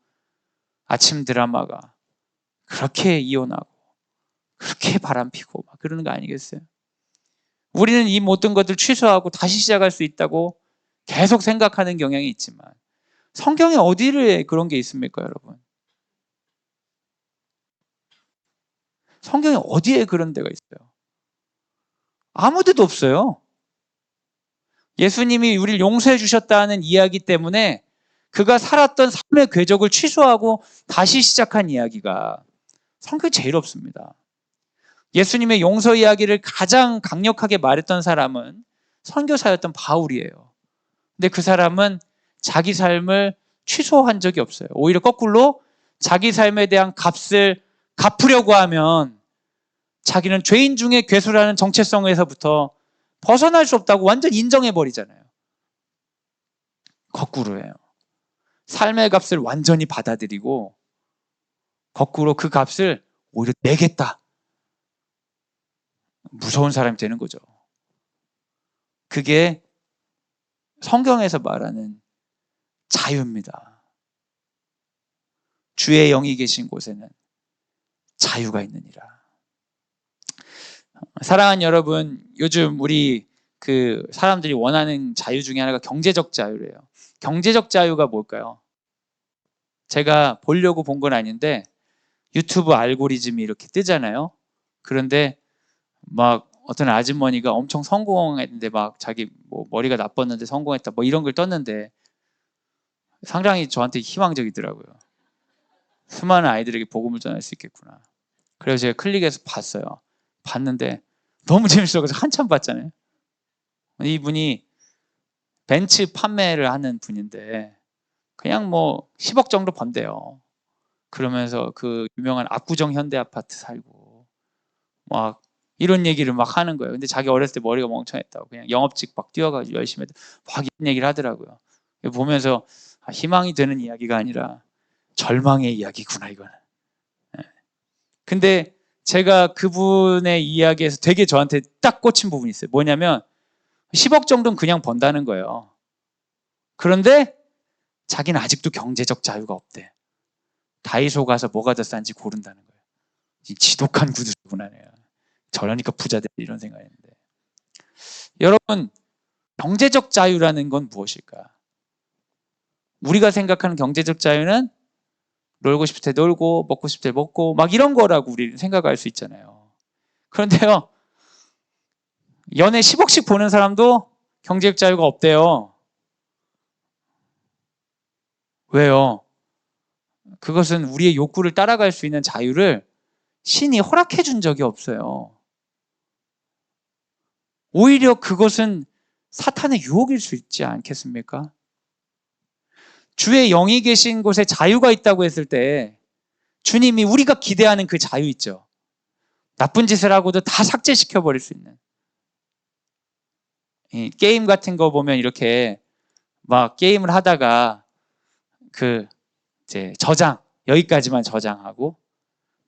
아침 드라마가 그렇게 이혼하고 그렇게 바람피고 막 그러는 거 아니겠어요? 우리는 이 모든 것들 취소하고 다시 시작할 수 있다고 계속 생각하는 경향이 있지만 성경에 어디를 그런 게 있습니까, 여러분? 성경에 어디에 그런 데가 있어요? 아무 데도 없어요. 예수님이 우리를 용서해 주셨다는 이야기 때문에 그가 살았던 삶의 궤적을 취소하고 다시 시작한 이야기가 성경에 제일 없습니다. 예수님의 용서 이야기를 가장 강력하게 말했던 사람은 선교사였던 바울이에요. 근데 그 사람은 자기 삶을 취소한 적이 없어요. 오히려 거꾸로 자기 삶에 대한 값을 갚으려고 하면 자기는 죄인 중에 괴수라는 정체성에서부터 벗어날 수 없다고 완전 인정해버리잖아요. 거꾸로예요. 삶의 값을 완전히 받아들이고 거꾸로 그 값을 오히려 내겠다. 무서운 사람이 되는 거죠. 그게 성경에서 말하는 자유입니다. 주의 영이 계신 곳에는 자유가 있느니라. 사랑하는 여러분, 요즘 우리 사람들이 원하는 자유 중에 하나가 경제적 자유래요. 경제적 자유가 뭘까요? 제가 보려고 본 건 아닌데 유튜브 알고리즘이 이렇게 뜨잖아요. 그런데 막 어떤 아주머니가 엄청 성공했는데 막 자기 뭐 머리가 나빴는데 성공했다 뭐 이런 걸 떴는데 상당히 저한테 희망적이더라고요. 수많은 아이들에게 복음을 전할 수 있겠구나. 그래서 제가 클릭해서 봤어요. 봤는데 너무 재밌어서 한참 봤잖아요. 이분이 벤츠 판매를 하는 분인데 그냥 뭐 10억 정도 번대요. 그러면서 그 유명한 압구정 현대아파트 살고 막 이런 얘기를 막 하는 거예요. 근데 자기 어렸을 때 머리가 멍청했다고 그냥 영업직 막 뛰어가지고 열심히 했다. 막 이런 얘기를 하더라고요. 보면서 희망이 되는 이야기가 아니라 절망의 이야기구나 이거는. 근데 제가 그분의 이야기에서 되게 저한테 딱 꽂힌 부분이 있어요. 뭐냐면 10억 정도는 그냥 번다는 거예요. 그런데 자기는 아직도 경제적 자유가 없대. 다이소 가서 뭐가 더 싼지 고른다는 거예요. 지독한 구두구나. 저러니까 부자 돼 이런 생각했는데. 여러분, 경제적 자유라는 건 무엇일까? 우리가 생각하는 경제적 자유는 놀고 싶을 때 놀고 먹고 싶을 때 먹고 막 이런 거라고 우리는 생각할 수 있잖아요. 그런데요, 연애 10억씩 보는 사람도 경제적 자유가 없대요. 왜요? 그것은 우리의 욕구를 따라갈 수 있는 자유를 신이 허락해 준 적이 없어요. 오히려 그것은 사탄의 유혹일 수 있지 않겠습니까? 주의 영이 계신 곳에 자유가 있다고 했을 때 주님이 우리가 기대하는 그 자유 있죠. 나쁜 짓을 하고도 다 삭제시켜 버릴 수 있는. 게임 같은 거 보면 이렇게 막 게임을 하다가 이제 저장 여기까지만 저장하고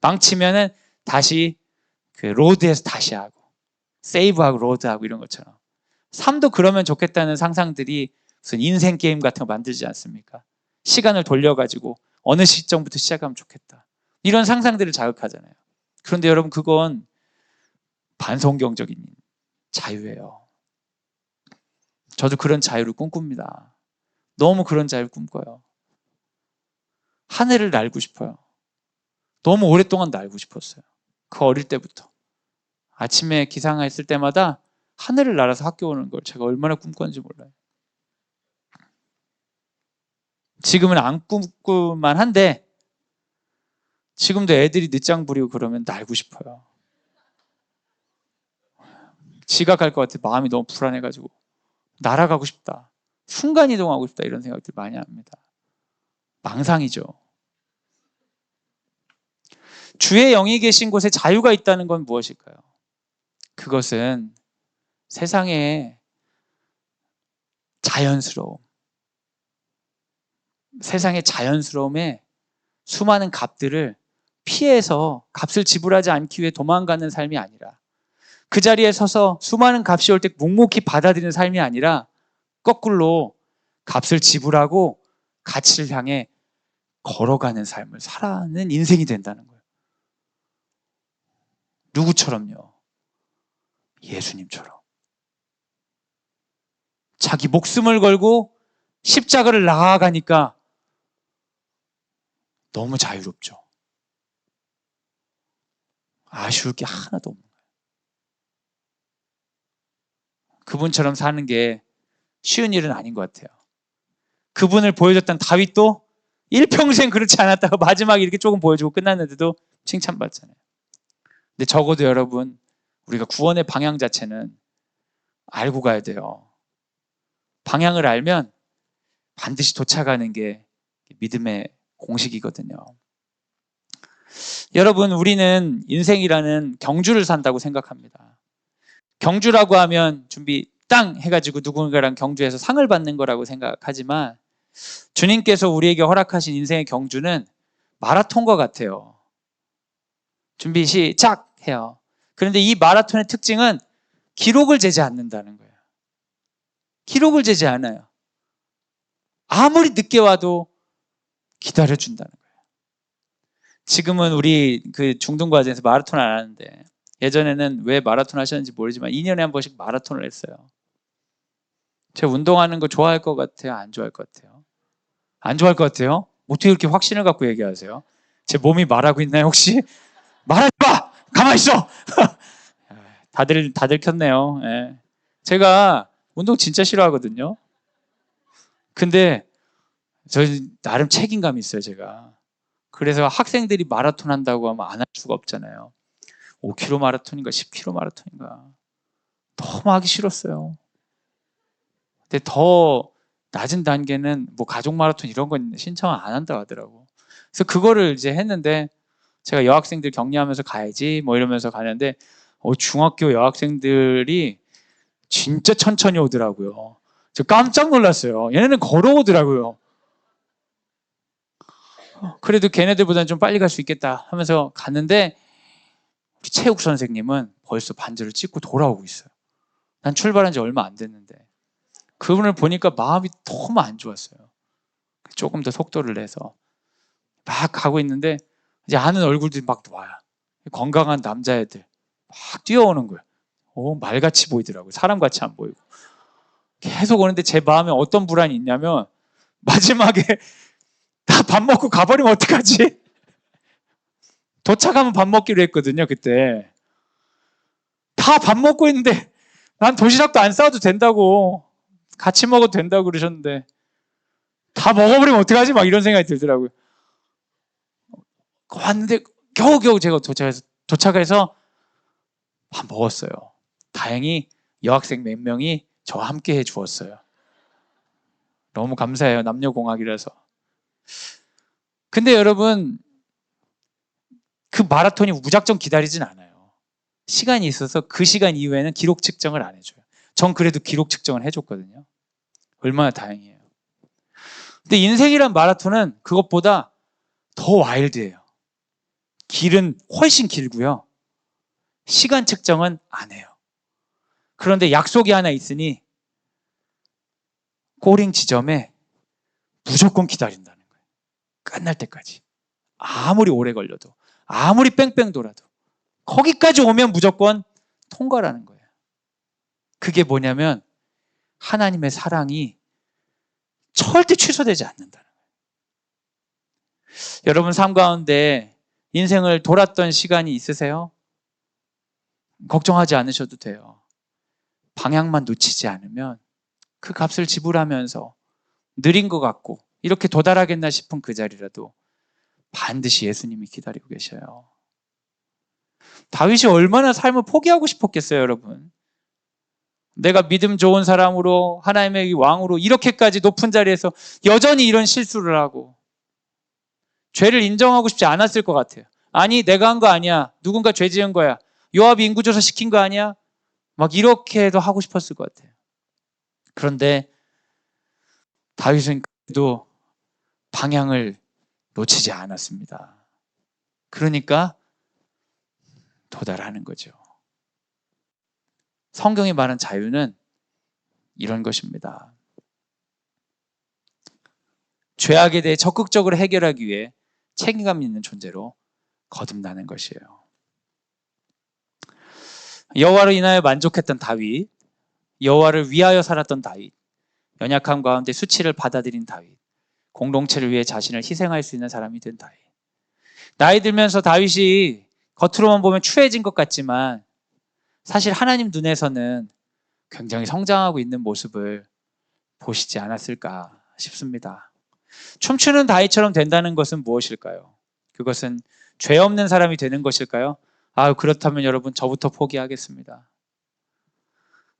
망치면은 다시 로드에서 다시 하고 세이브하고 로드하고 이런 것처럼 삶도 그러면 좋겠다는 상상들이 무슨 인생 게임 같은 거 만들지 않습니까? 시간을 돌려가지고 어느 시점부터 시작하면 좋겠다. 이런 상상들을 자극하잖아요. 그런데 여러분 그건 반성경적인 자유예요. 저도 그런 자유를 꿈꿉니다. 너무 그런 자유를 꿈꿔요. 하늘을 날고 싶어요. 너무 오랫동안 날고 싶었어요. 그 어릴 때부터. 아침에 기상했을 때마다 하늘을 날아서 학교 오는 걸 제가 얼마나 꿈꿨는지 몰라요. 지금은 안 꿈꿀만 한데 지금도 애들이 늦장 부리고 그러면 날고 싶어요. 지각할 것 같아 마음이 너무 불안해가지고 날아가고 싶다. 순간이동하고 싶다 이런 생각들 많이 합니다. 망상이죠. 주의 영이 계신 곳에 자유가 있다는 건 무엇일까요? 그것은 세상의 자연스러움, 세상의 자연스러움에 수많은 값들을 피해서 값을 지불하지 않기 위해 도망가는 삶이 아니라 그 자리에 서서 수많은 값이 올 때 묵묵히 받아들이는 삶이 아니라 거꾸로 값을 지불하고 가치를 향해 걸어가는 삶을 살아가는 인생이 된다는 거예요. 누구처럼요? 예수님처럼. 자기 목숨을 걸고 십자가를 나아가니까 너무 자유롭죠. 아쉬울 게 하나도 없는 거예요. 그분처럼 사는 게 쉬운 일은 아닌 것 같아요. 그분을 보여줬던 다윗도 일평생 그렇지 않았다고 마지막에 이렇게 조금 보여주고 끝났는데도 칭찬받잖아요. 근데 적어도 여러분, 우리가 구원의 방향 자체는 알고 가야 돼요. 방향을 알면 반드시 도착하는 게 믿음의 공식이거든요. 여러분, 우리는 인생이라는 경주를 산다고 생각합니다. 경주라고 하면 준비 땅 해가지고 누군가랑 경주해서 상을 받는 거라고 생각하지만 주님께서 우리에게 허락하신 인생의 경주는 마라톤과 같아요. 준비 시작 해요. 그런데 이 마라톤의 특징은 기록을 재지 않는다는 거예요. 기록을 재지 않아요. 아무리 늦게 와도 기다려준다는 거예요. 지금은 우리 그 중등과정에서 마라톤 안 하는데 예전에는 왜 마라톤 하셨는지 모르지만 2년에 한 번씩 마라톤을 했어요. 제가 운동하는 거 좋아할 것 같아요? 안 좋아할 것 같아요? 안 좋아할 것 같아요? 어떻게 그렇게 확신을 갖고 얘기하세요? 제 몸이 말하고 있나요 혹시? 말하지 마! 가만히 있어! 다들 켰네요. 예. 제가 운동 진짜 싫어하거든요. 근데 저 나름 책임감이 있어요, 제가. 그래서 학생들이 마라톤 한다고 하면 안 할 수가 없잖아요. 5km 마라톤인가 10km 마라톤인가. 너무 하기 싫었어요. 근데 더 낮은 단계는 뭐 가족 마라톤 이런 건 신청 안 한다고 하더라고. 그래서 그거를 이제 했는데 제가 여학생들 격려하면서 가야지 뭐 이러면서 가는데 중학교 여학생들이 진짜 천천히 오더라고요. 저 깜짝 놀랐어요. 얘네는 걸어오더라고요. 그래도 걔네들보다는 좀 빨리 갈 수 있겠다 하면서 갔는데 우리 체육 선생님은 벌써 반지를 찍고 돌아오고 있어요. 난 출발한 지 얼마 안 됐는데 그분을 보니까 마음이 너무 안 좋았어요. 조금 더 속도를 내서 막 가고 있는데 이제 아는 얼굴들이 막 와요. 건강한 남자애들 막 뛰어오는 거예요. 말같이 보이더라고요. 사람같이 안 보이고. 계속 오는데 제 마음에 어떤 불안이 있냐면 마지막에 다 밥 먹고 가버리면 어떡하지? 도착하면 밥 먹기로 했거든요, 그때. 다 밥 먹고 있는데 난 도시락도 안 싸도 된다고 같이 먹어도 된다고 그러셨는데 다 먹어버리면 어떡하지? 막 이런 생각이 들더라고요. 왔는데 겨우겨우 제가 도착해서 밥 먹었어요. 다행히 여학생 몇 명이 저와 함께 해주었어요. 너무 감사해요. 남녀공학이라서. 근데 여러분 그 마라톤이 무작정 기다리진 않아요. 시간이 있어서 그 시간 이후에는 기록 측정을 안 해줘요. 전 그래도 기록 측정을 해줬거든요. 얼마나 다행이에요. 근데 인생이란 마라톤은 그것보다 더 와일드해요. 길은 훨씬 길고요. 시간 측정은 안 해요. 그런데 약속이 하나 있으니 꼬링 지점에 무조건 기다린다는 거예요. 끝날 때까지. 아무리 오래 걸려도 아무리 뺑뺑 돌아도 거기까지 오면 무조건 통과라는 거예요. 그게 뭐냐면 하나님의 사랑이 절대 취소되지 않는다는 거예요. 여러분 삶 가운데 인생을 돌았던 시간이 있으세요? 걱정하지 않으셔도 돼요. 방향만 놓치지 않으면 그 값을 지불하면서 느린 것 같고 이렇게 도달하겠나 싶은 그 자리라도 반드시 예수님이 기다리고 계셔요. 다윗이 얼마나 삶을 포기하고 싶었겠어요, 여러분. 내가 믿음 좋은 사람으로 하나님의 왕으로 이렇게까지 높은 자리에서 여전히 이런 실수를 하고 죄를 인정하고 싶지 않았을 것 같아요. 아니 내가 한 거 아니야. 누군가 죄 지은 거야. 요압이 인구조사 시킨 거 아니야. 막 이렇게도 하고 싶었을 것 같아요. 그런데 다윗은 그래도 방향을 놓치지 않았습니다. 그러니까 도달하는 거죠. 성경이 말하는 자유는 이런 것입니다. 죄악에 대해 적극적으로 해결하기 위해 책임감 있는 존재로 거듭나는 것이에요. 여호와로 인하여 만족했던 다윗, 여호와를 위하여 살았던 다윗, 연약함 가운데 수치를 받아들인 다윗, 공동체를 위해 자신을 희생할 수 있는 사람이 된 다윗. 나이 들면서 다윗이 겉으로만 보면 추해진 것 같지만 사실 하나님 눈에서는 굉장히 성장하고 있는 모습을 보시지 않았을까 싶습니다. 춤추는 다윗처럼 된다는 것은 무엇일까요? 그것은 죄 없는 사람이 되는 것일까요? 그렇다면 여러분, 저부터 포기하겠습니다.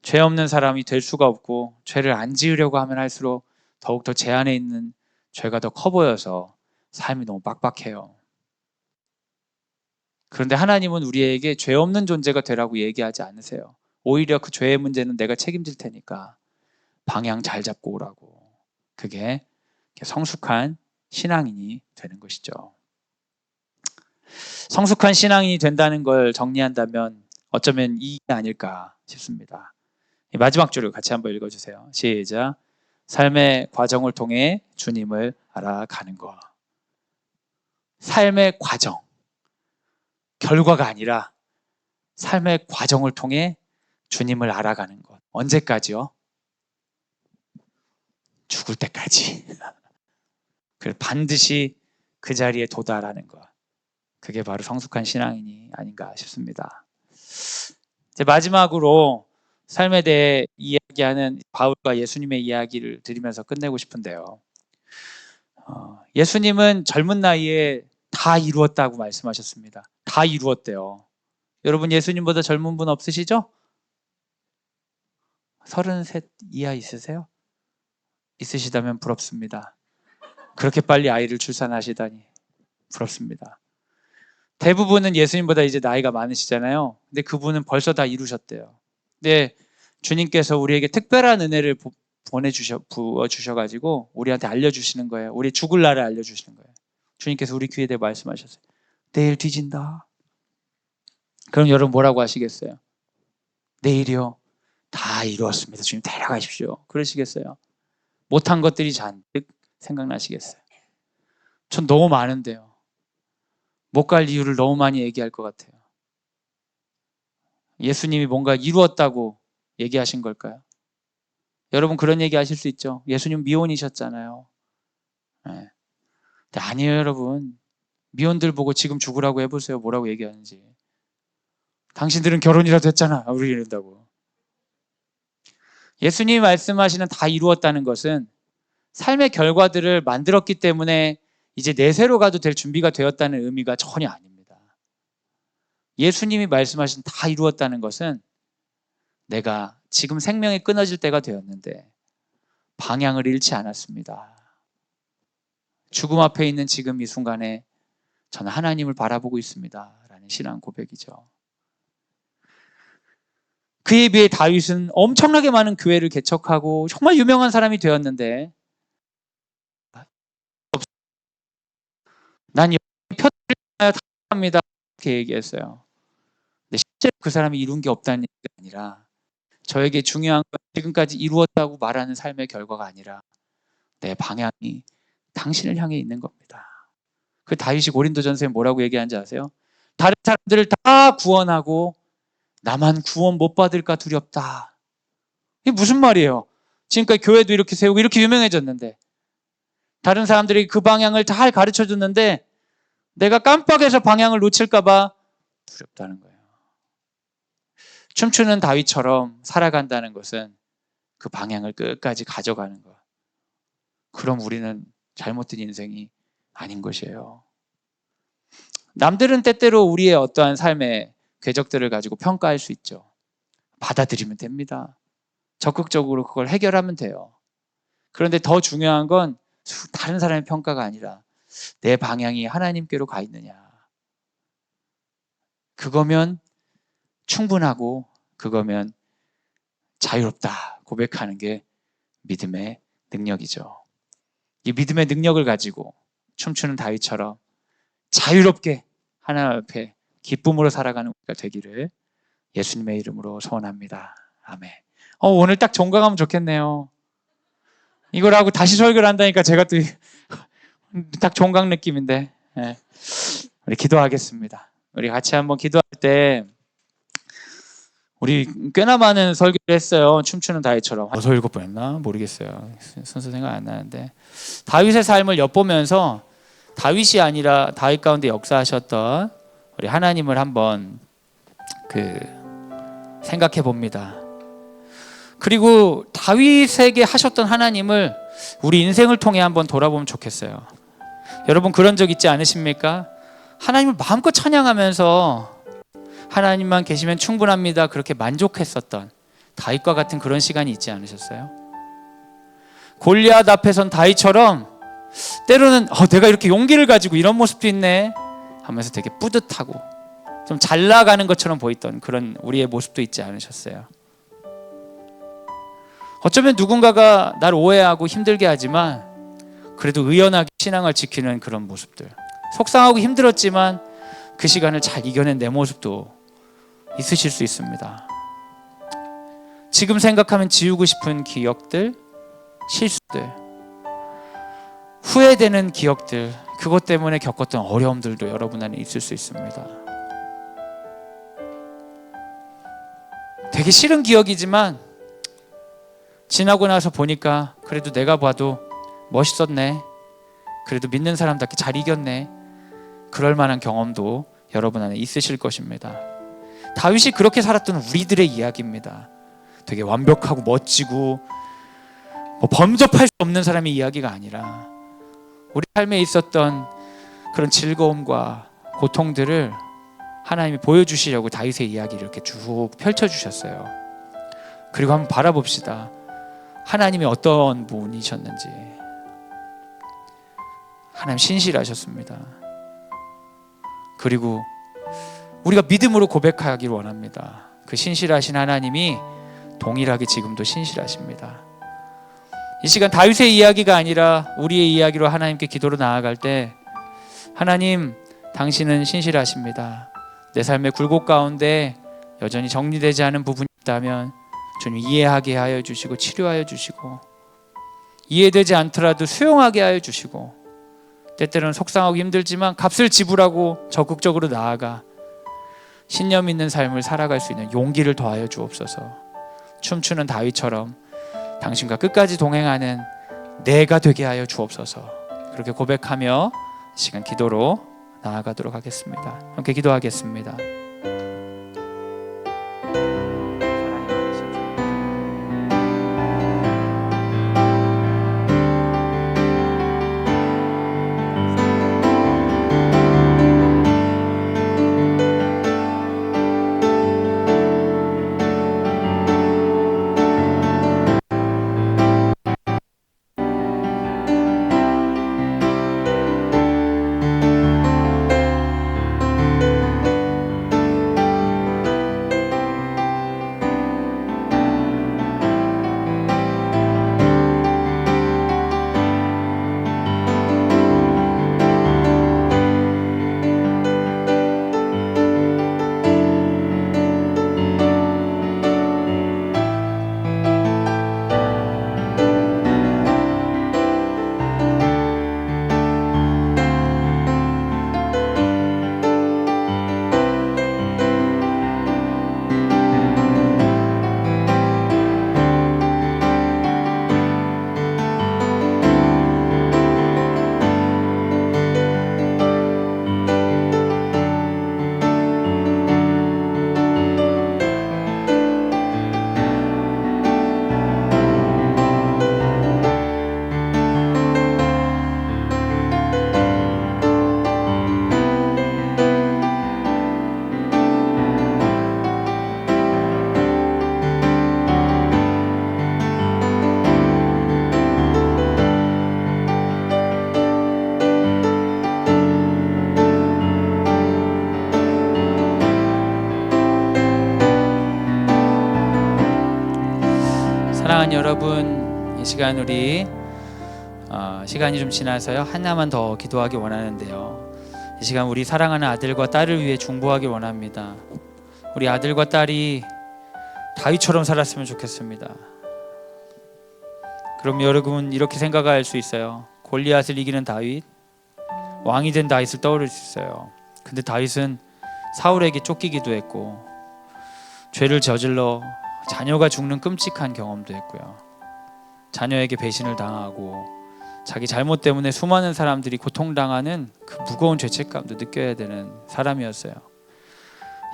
죄 없는 사람이 될 수가 없고, 죄를 안 지으려고 하면 할수록 더욱더 제 안에 있는 죄가 더 커 보여서 삶이 너무 빡빡해요. 그런데 하나님은 우리에게 죄 없는 존재가 되라고 얘기하지 않으세요. 오히려 그 죄의 문제는 내가 책임질 테니까 방향 잘 잡고 오라고. 그게 성숙한 신앙인이 되는 것이죠. 성숙한 신앙인이 된다는 걸 정리한다면 어쩌면 이게 아닐까 싶습니다. 마지막 줄을 같이 한번 읽어주세요. 시작. 삶의 과정을 통해 주님을 알아가는 것. 삶의 과정, 결과가 아니라 삶의 과정을 통해 주님을 알아가는 것. 언제까지요? 죽을 때까지. 그래서 반드시 그 자리에 도달하는 것. 그게 바로 성숙한 신앙인이 아닌가 싶습니다. 이제 마지막으로 삶에 대해 이야기하는 바울과 예수님의 이야기를 드리면서 끝내고 싶은데요. 예수님은 젊은 나이에 다 이루었다고 말씀하셨습니다. 다 이루었대요. 여러분, 예수님보다 젊은 분 없으시죠? 33 이하 있으세요? 있으시다면 부럽습니다. 그렇게 빨리 아이를 출산하시다니 부럽습니다. 대부분은 예수님보다 이제 나이가 많으시잖아요. 근데 그분은 벌써 다 이루셨대요. 근데 주님께서 우리에게 특별한 은혜를 부어주셔가지고 우리한테 알려주시는 거예요. 우리 죽을 날을 알려주시는 거예요. 주님께서 우리 귀에 대해 말씀하셨어요. 내일 뒤진다. 그럼 여러분 뭐라고 하시겠어요? 내일이요? 다 이루었습니다. 주님 데려가십시오. 그러시겠어요? 못한 것들이 잔뜩 생각나시겠어요? 전 너무 많은데요. 못 갈 이유를 너무 많이 얘기할 것 같아요. 예수님이 뭔가 이루었다고 얘기하신 걸까요? 여러분, 그런 얘기 하실 수 있죠. 예수님 미혼이셨잖아요. 네. 아니에요, 여러분. 미혼들 보고 지금 죽으라고 해보세요. 뭐라고 얘기하는지. 당신들은 결혼이라도 했잖아. 우리 이런다고. 예수님이 말씀하시는 다 이루었다는 것은 삶의 결과들을 만들었기 때문에 이제 내세로 가도 될 준비가 되었다는 의미가 전혀 아닙니다. 예수님이 말씀하신 다 이루었다는 것은 내가 지금 생명이 끊어질 때가 되었는데 방향을 잃지 않았습니다. 죽음 앞에 있는 지금 이 순간에 저는 하나님을 바라보고 있습니다. 라는 신앙 고백이죠. 그에 비해 다윗은 엄청나게 많은 교회를 개척하고 정말 유명한 사람이 되었는데 난 여기 표를 합니다. 이렇게 얘기했어요. 근데 실제로 그 사람이 이룬 게 없다는 얘기가 아니라 저에게 중요한 건 지금까지 이루었다고 말하는 삶의 결과가 아니라 내 방향이 당신을 향해 있는 겁니다. 그 다윗이 고린도전서에 뭐라고 얘기하는지 아세요? 다른 사람들을 다 구원하고 나만 구원 못 받을까 두렵다. 이게 무슨 말이에요? 지금까지 교회도 이렇게 세우고 이렇게 유명해졌는데 다른 사람들이 그 방향을 잘 가르쳐줬는데 내가 깜빡해서 방향을 놓칠까 봐 두렵다는 거예요. 춤추는 다윗처럼 살아간다는 것은 그 방향을 끝까지 가져가는 것. 그럼 우리는 잘못된 인생이 아닌 것이에요. 남들은 때때로 우리의 어떠한 삶의 궤적들을 가지고 평가할 수 있죠. 받아들이면 됩니다. 적극적으로 그걸 해결하면 돼요. 그런데 더 중요한 건 다른 사람의 평가가 아니라 내 방향이 하나님께로 가 있느냐. 그거면 충분하고 그거면 자유롭다 고백하는 게 믿음의 능력이죠. 이 믿음의 능력을 가지고 춤추는 다윗처럼 자유롭게 하나님 앞에 기쁨으로 살아가는 우리가 되기를 예수님의 이름으로 소원합니다. 아멘. 오늘 딱 종강하면 좋겠네요. 이걸 하고 다시 설교를 한다니까 제가 또 딱 종강 느낌인데. 네. 우리 기도하겠습니다. 우리 같이 한번 기도할 때 우리 꽤나 많은 설교를 했어요. 춤추는 다윗처럼. 어서 읽을 뻔했나? 모르겠어요. 순서 생각 안 나는데 다윗의 삶을 엿보면서 다윗이 아니라 다윗 가운데 역사하셨던 우리 하나님을 한번 생각해 봅니다. 그리고 다윗에게 하셨던 하나님을 우리 인생을 통해 한번 돌아보면 좋겠어요. 여러분 그런 적 있지 않으십니까? 하나님을 마음껏 찬양하면서 하나님만 계시면 충분합니다 그렇게 만족했었던 다윗과 같은 그런 시간이 있지 않으셨어요? 골리앗 앞에 선 다윗처럼 때로는 내가 이렇게 용기를 가지고 이런 모습도 있네 하면서 되게 뿌듯하고 좀 잘 나가는 것처럼 보였던 그런 우리의 모습도 있지 않으셨어요? 어쩌면 누군가가 날 오해하고 힘들게 하지만 그래도 의연하게 신앙을 지키는 그런 모습들, 속상하고 힘들었지만 그 시간을 잘 이겨낸 내 모습도 있으실 수 있습니다. 지금 생각하면 지우고 싶은 기억들, 실수들, 후회되는 기억들, 그것 때문에 겪었던 어려움들도 여러분 안에 있을 수 있습니다. 되게 싫은 기억이지만 지나고 나서 보니까 그래도 내가 봐도 멋있었네, 그래도 믿는 사람답게 잘 이겼네, 그럴 만한 경험도 여러분 안에 있으실 것입니다. 다윗이 그렇게 살았던 우리들의 이야기입니다. 되게 완벽하고 멋지고 범접할 수 없는 사람의 이야기가 아니라 우리 삶에 있었던 그런 즐거움과 고통들을 하나님이 보여주시려고 다윗의 이야기를 이렇게 쭉 펼쳐주셨어요. 그리고 한번 바라봅시다. 하나님이 어떤 분이셨는지. 하나님 신실하셨습니다. 그리고 우리가 믿음으로 고백하기를 원합니다. 그 신실하신 하나님이 동일하게 지금도 신실하십니다. 이 시간 다윗의 이야기가 아니라 우리의 이야기로 하나님께 기도로 나아갈 때, 하나님 당신은 신실하십니다. 내 삶의 굴곡 가운데 여전히 정리되지 않은 부분이 있다면 주님 이해하게 하여 주시고 치료하여 주시고, 이해되지 않더라도 수용하게 하여 주시고, 때때로는 속상하고 힘들지만 값을 지불하고 적극적으로 나아가 신념 있는 삶을 살아갈 수 있는 용기를 더하여 주옵소서. 춤추는 다윗처럼 당신과 끝까지 동행하는 내가 되게 하여 주옵소서. 그렇게 고백하며 시간 기도로 나아가도록 하겠습니다. 함께 기도하겠습니다. 사랑하는 여러분, 이 시간 우리 시간이 좀 지나서요 하나만 더 기도하기 원하는데요, 이 시간 우리 사랑하는 아들과 딸을 위해 중보하기 원합니다. 우리 아들과 딸이 다윗처럼 살았으면 좋겠습니다. 그럼 여러분 이렇게 생각할 수 있어요. 골리앗을 이기는 다윗, 왕이 된 다윗을 떠올릴 수 있어요. 근데 다윗은 사울에게 쫓기기도 했고 죄를 저질러 자녀가 죽는 끔찍한 경험도 했고요. 자녀에게 배신을 당하고 자기 잘못 때문에 수많은 사람들이 고통당하는 그 무거운 죄책감도 느껴야 되는 사람이었어요.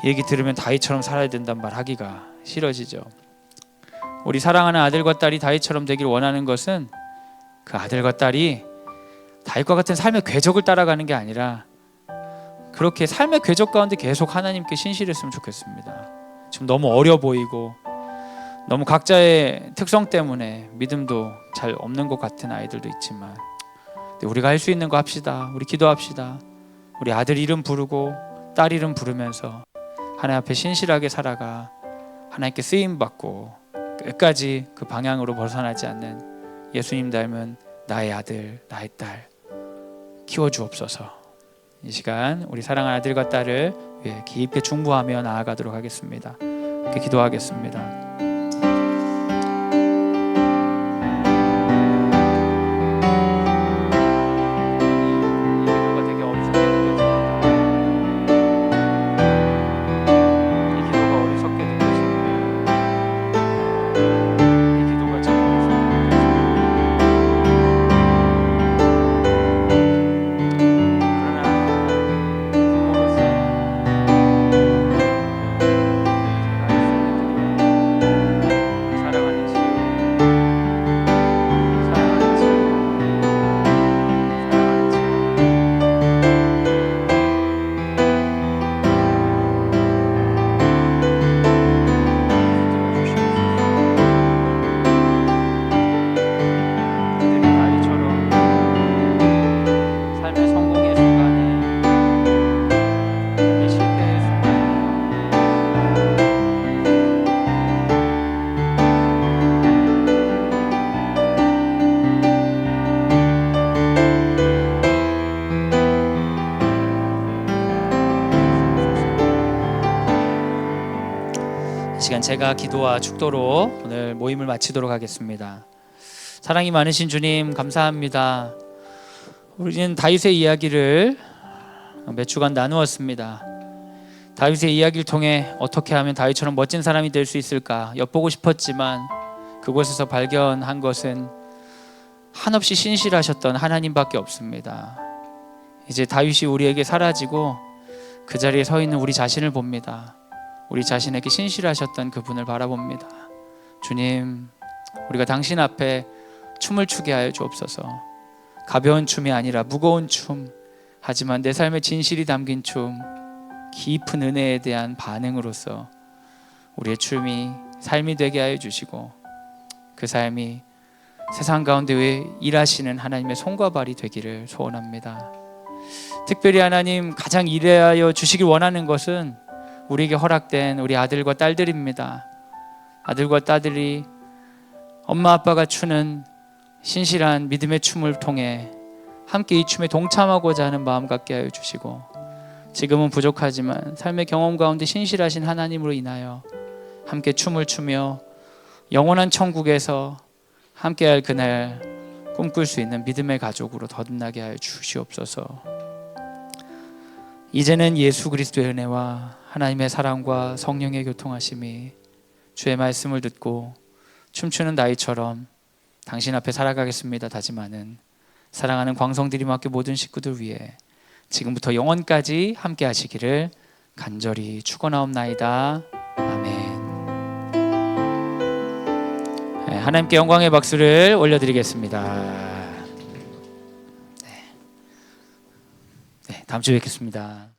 이 얘기 들으면 다윗처럼 살아야 된단 말 하기가 싫어지죠. 우리 사랑하는 아들과 딸이 다윗처럼 되길 원하는 것은 그 아들과 딸이 다윗과 같은 삶의 궤적을 따라가는 게 아니라 그렇게 삶의 궤적 가운데 계속 하나님께 신실했으면 좋겠습니다. 지금 너무 어려 보이고 너무 각자의 특성 때문에 믿음도 잘 없는 것 같은 아이들도 있지만 우리가 할 수 있는 거 합시다. 우리 기도합시다. 우리 아들 이름 부르고 딸 이름 부르면서 하나님 앞에 신실하게 살아가 하나님께 쓰임받고 끝까지 그 방향으로 벗어나지 않는 예수님 닮은 나의 아들, 나의 딸 키워주옵소서. 이 시간 우리 사랑하는 아들과 딸을 위해 깊게 중보하며 나아가도록 하겠습니다. 이렇게 기도하겠습니다. 시간 제가 기도와 축도로 오늘 모임을 마치도록 하겠습니다. 사랑이 많으신 주님 감사합니다. 우리는 다윗의 이야기를 몇 주간 나누었습니다. 다윗의 이야기를 통해 어떻게 하면 다윗처럼 멋진 사람이 될 수 있을까 엿보고 싶었지만 그곳에서 발견한 것은 한없이 신실하셨던 하나님밖에 없습니다. 이제 다윗이 우리에게 사라지고 그 자리에 서 있는 우리 자신을 봅니다. 우리 자신에게 신실하셨던 그분을 바라봅니다. 주님, 우리가 당신 앞에 춤을 추게 하여 주옵소서. 가벼운 춤이 아니라 무거운 춤, 하지만 내 삶에 진실이 담긴 춤, 깊은 은혜에 대한 반응으로서 우리의 춤이 삶이 되게 하여 주시고 그 삶이 세상 가운데 일하시는 하나님의 손과 발이 되기를 소원합니다. 특별히 하나님 가장 일하여 주시길 원하는 것은 우리에게 허락된 우리 아들과 딸들입니다. 아들과 딸들이 엄마 아빠가 추는 신실한 믿음의 춤을 통해 함께 이 춤에 동참하고자 하는 마음 갖게 하여 주시고 지금은 부족하지만 삶의 경험 가운데 신실하신 하나님으로 인하여 함께 춤을 추며 영원한 천국에서 함께할 그날 꿈꿀 수 있는 믿음의 가족으로 거듭나게 하여 주시옵소서. 이제는 예수 그리스도의 은혜와 하나님의 사랑과 성령의 교통하심이 주의 말씀을 듣고 춤추는 다윗처럼 당신 앞에 살아가겠습니다 다짐하는 사랑하는 광성드림학교 모든 식구들 위해 지금부터 영원까지 함께 하시기를 간절히 축원하옵나이다. 아멘. 네, 하나님께 영광의 박수를 올려드리겠습니다. 네, 다음 주에 뵙겠습니다.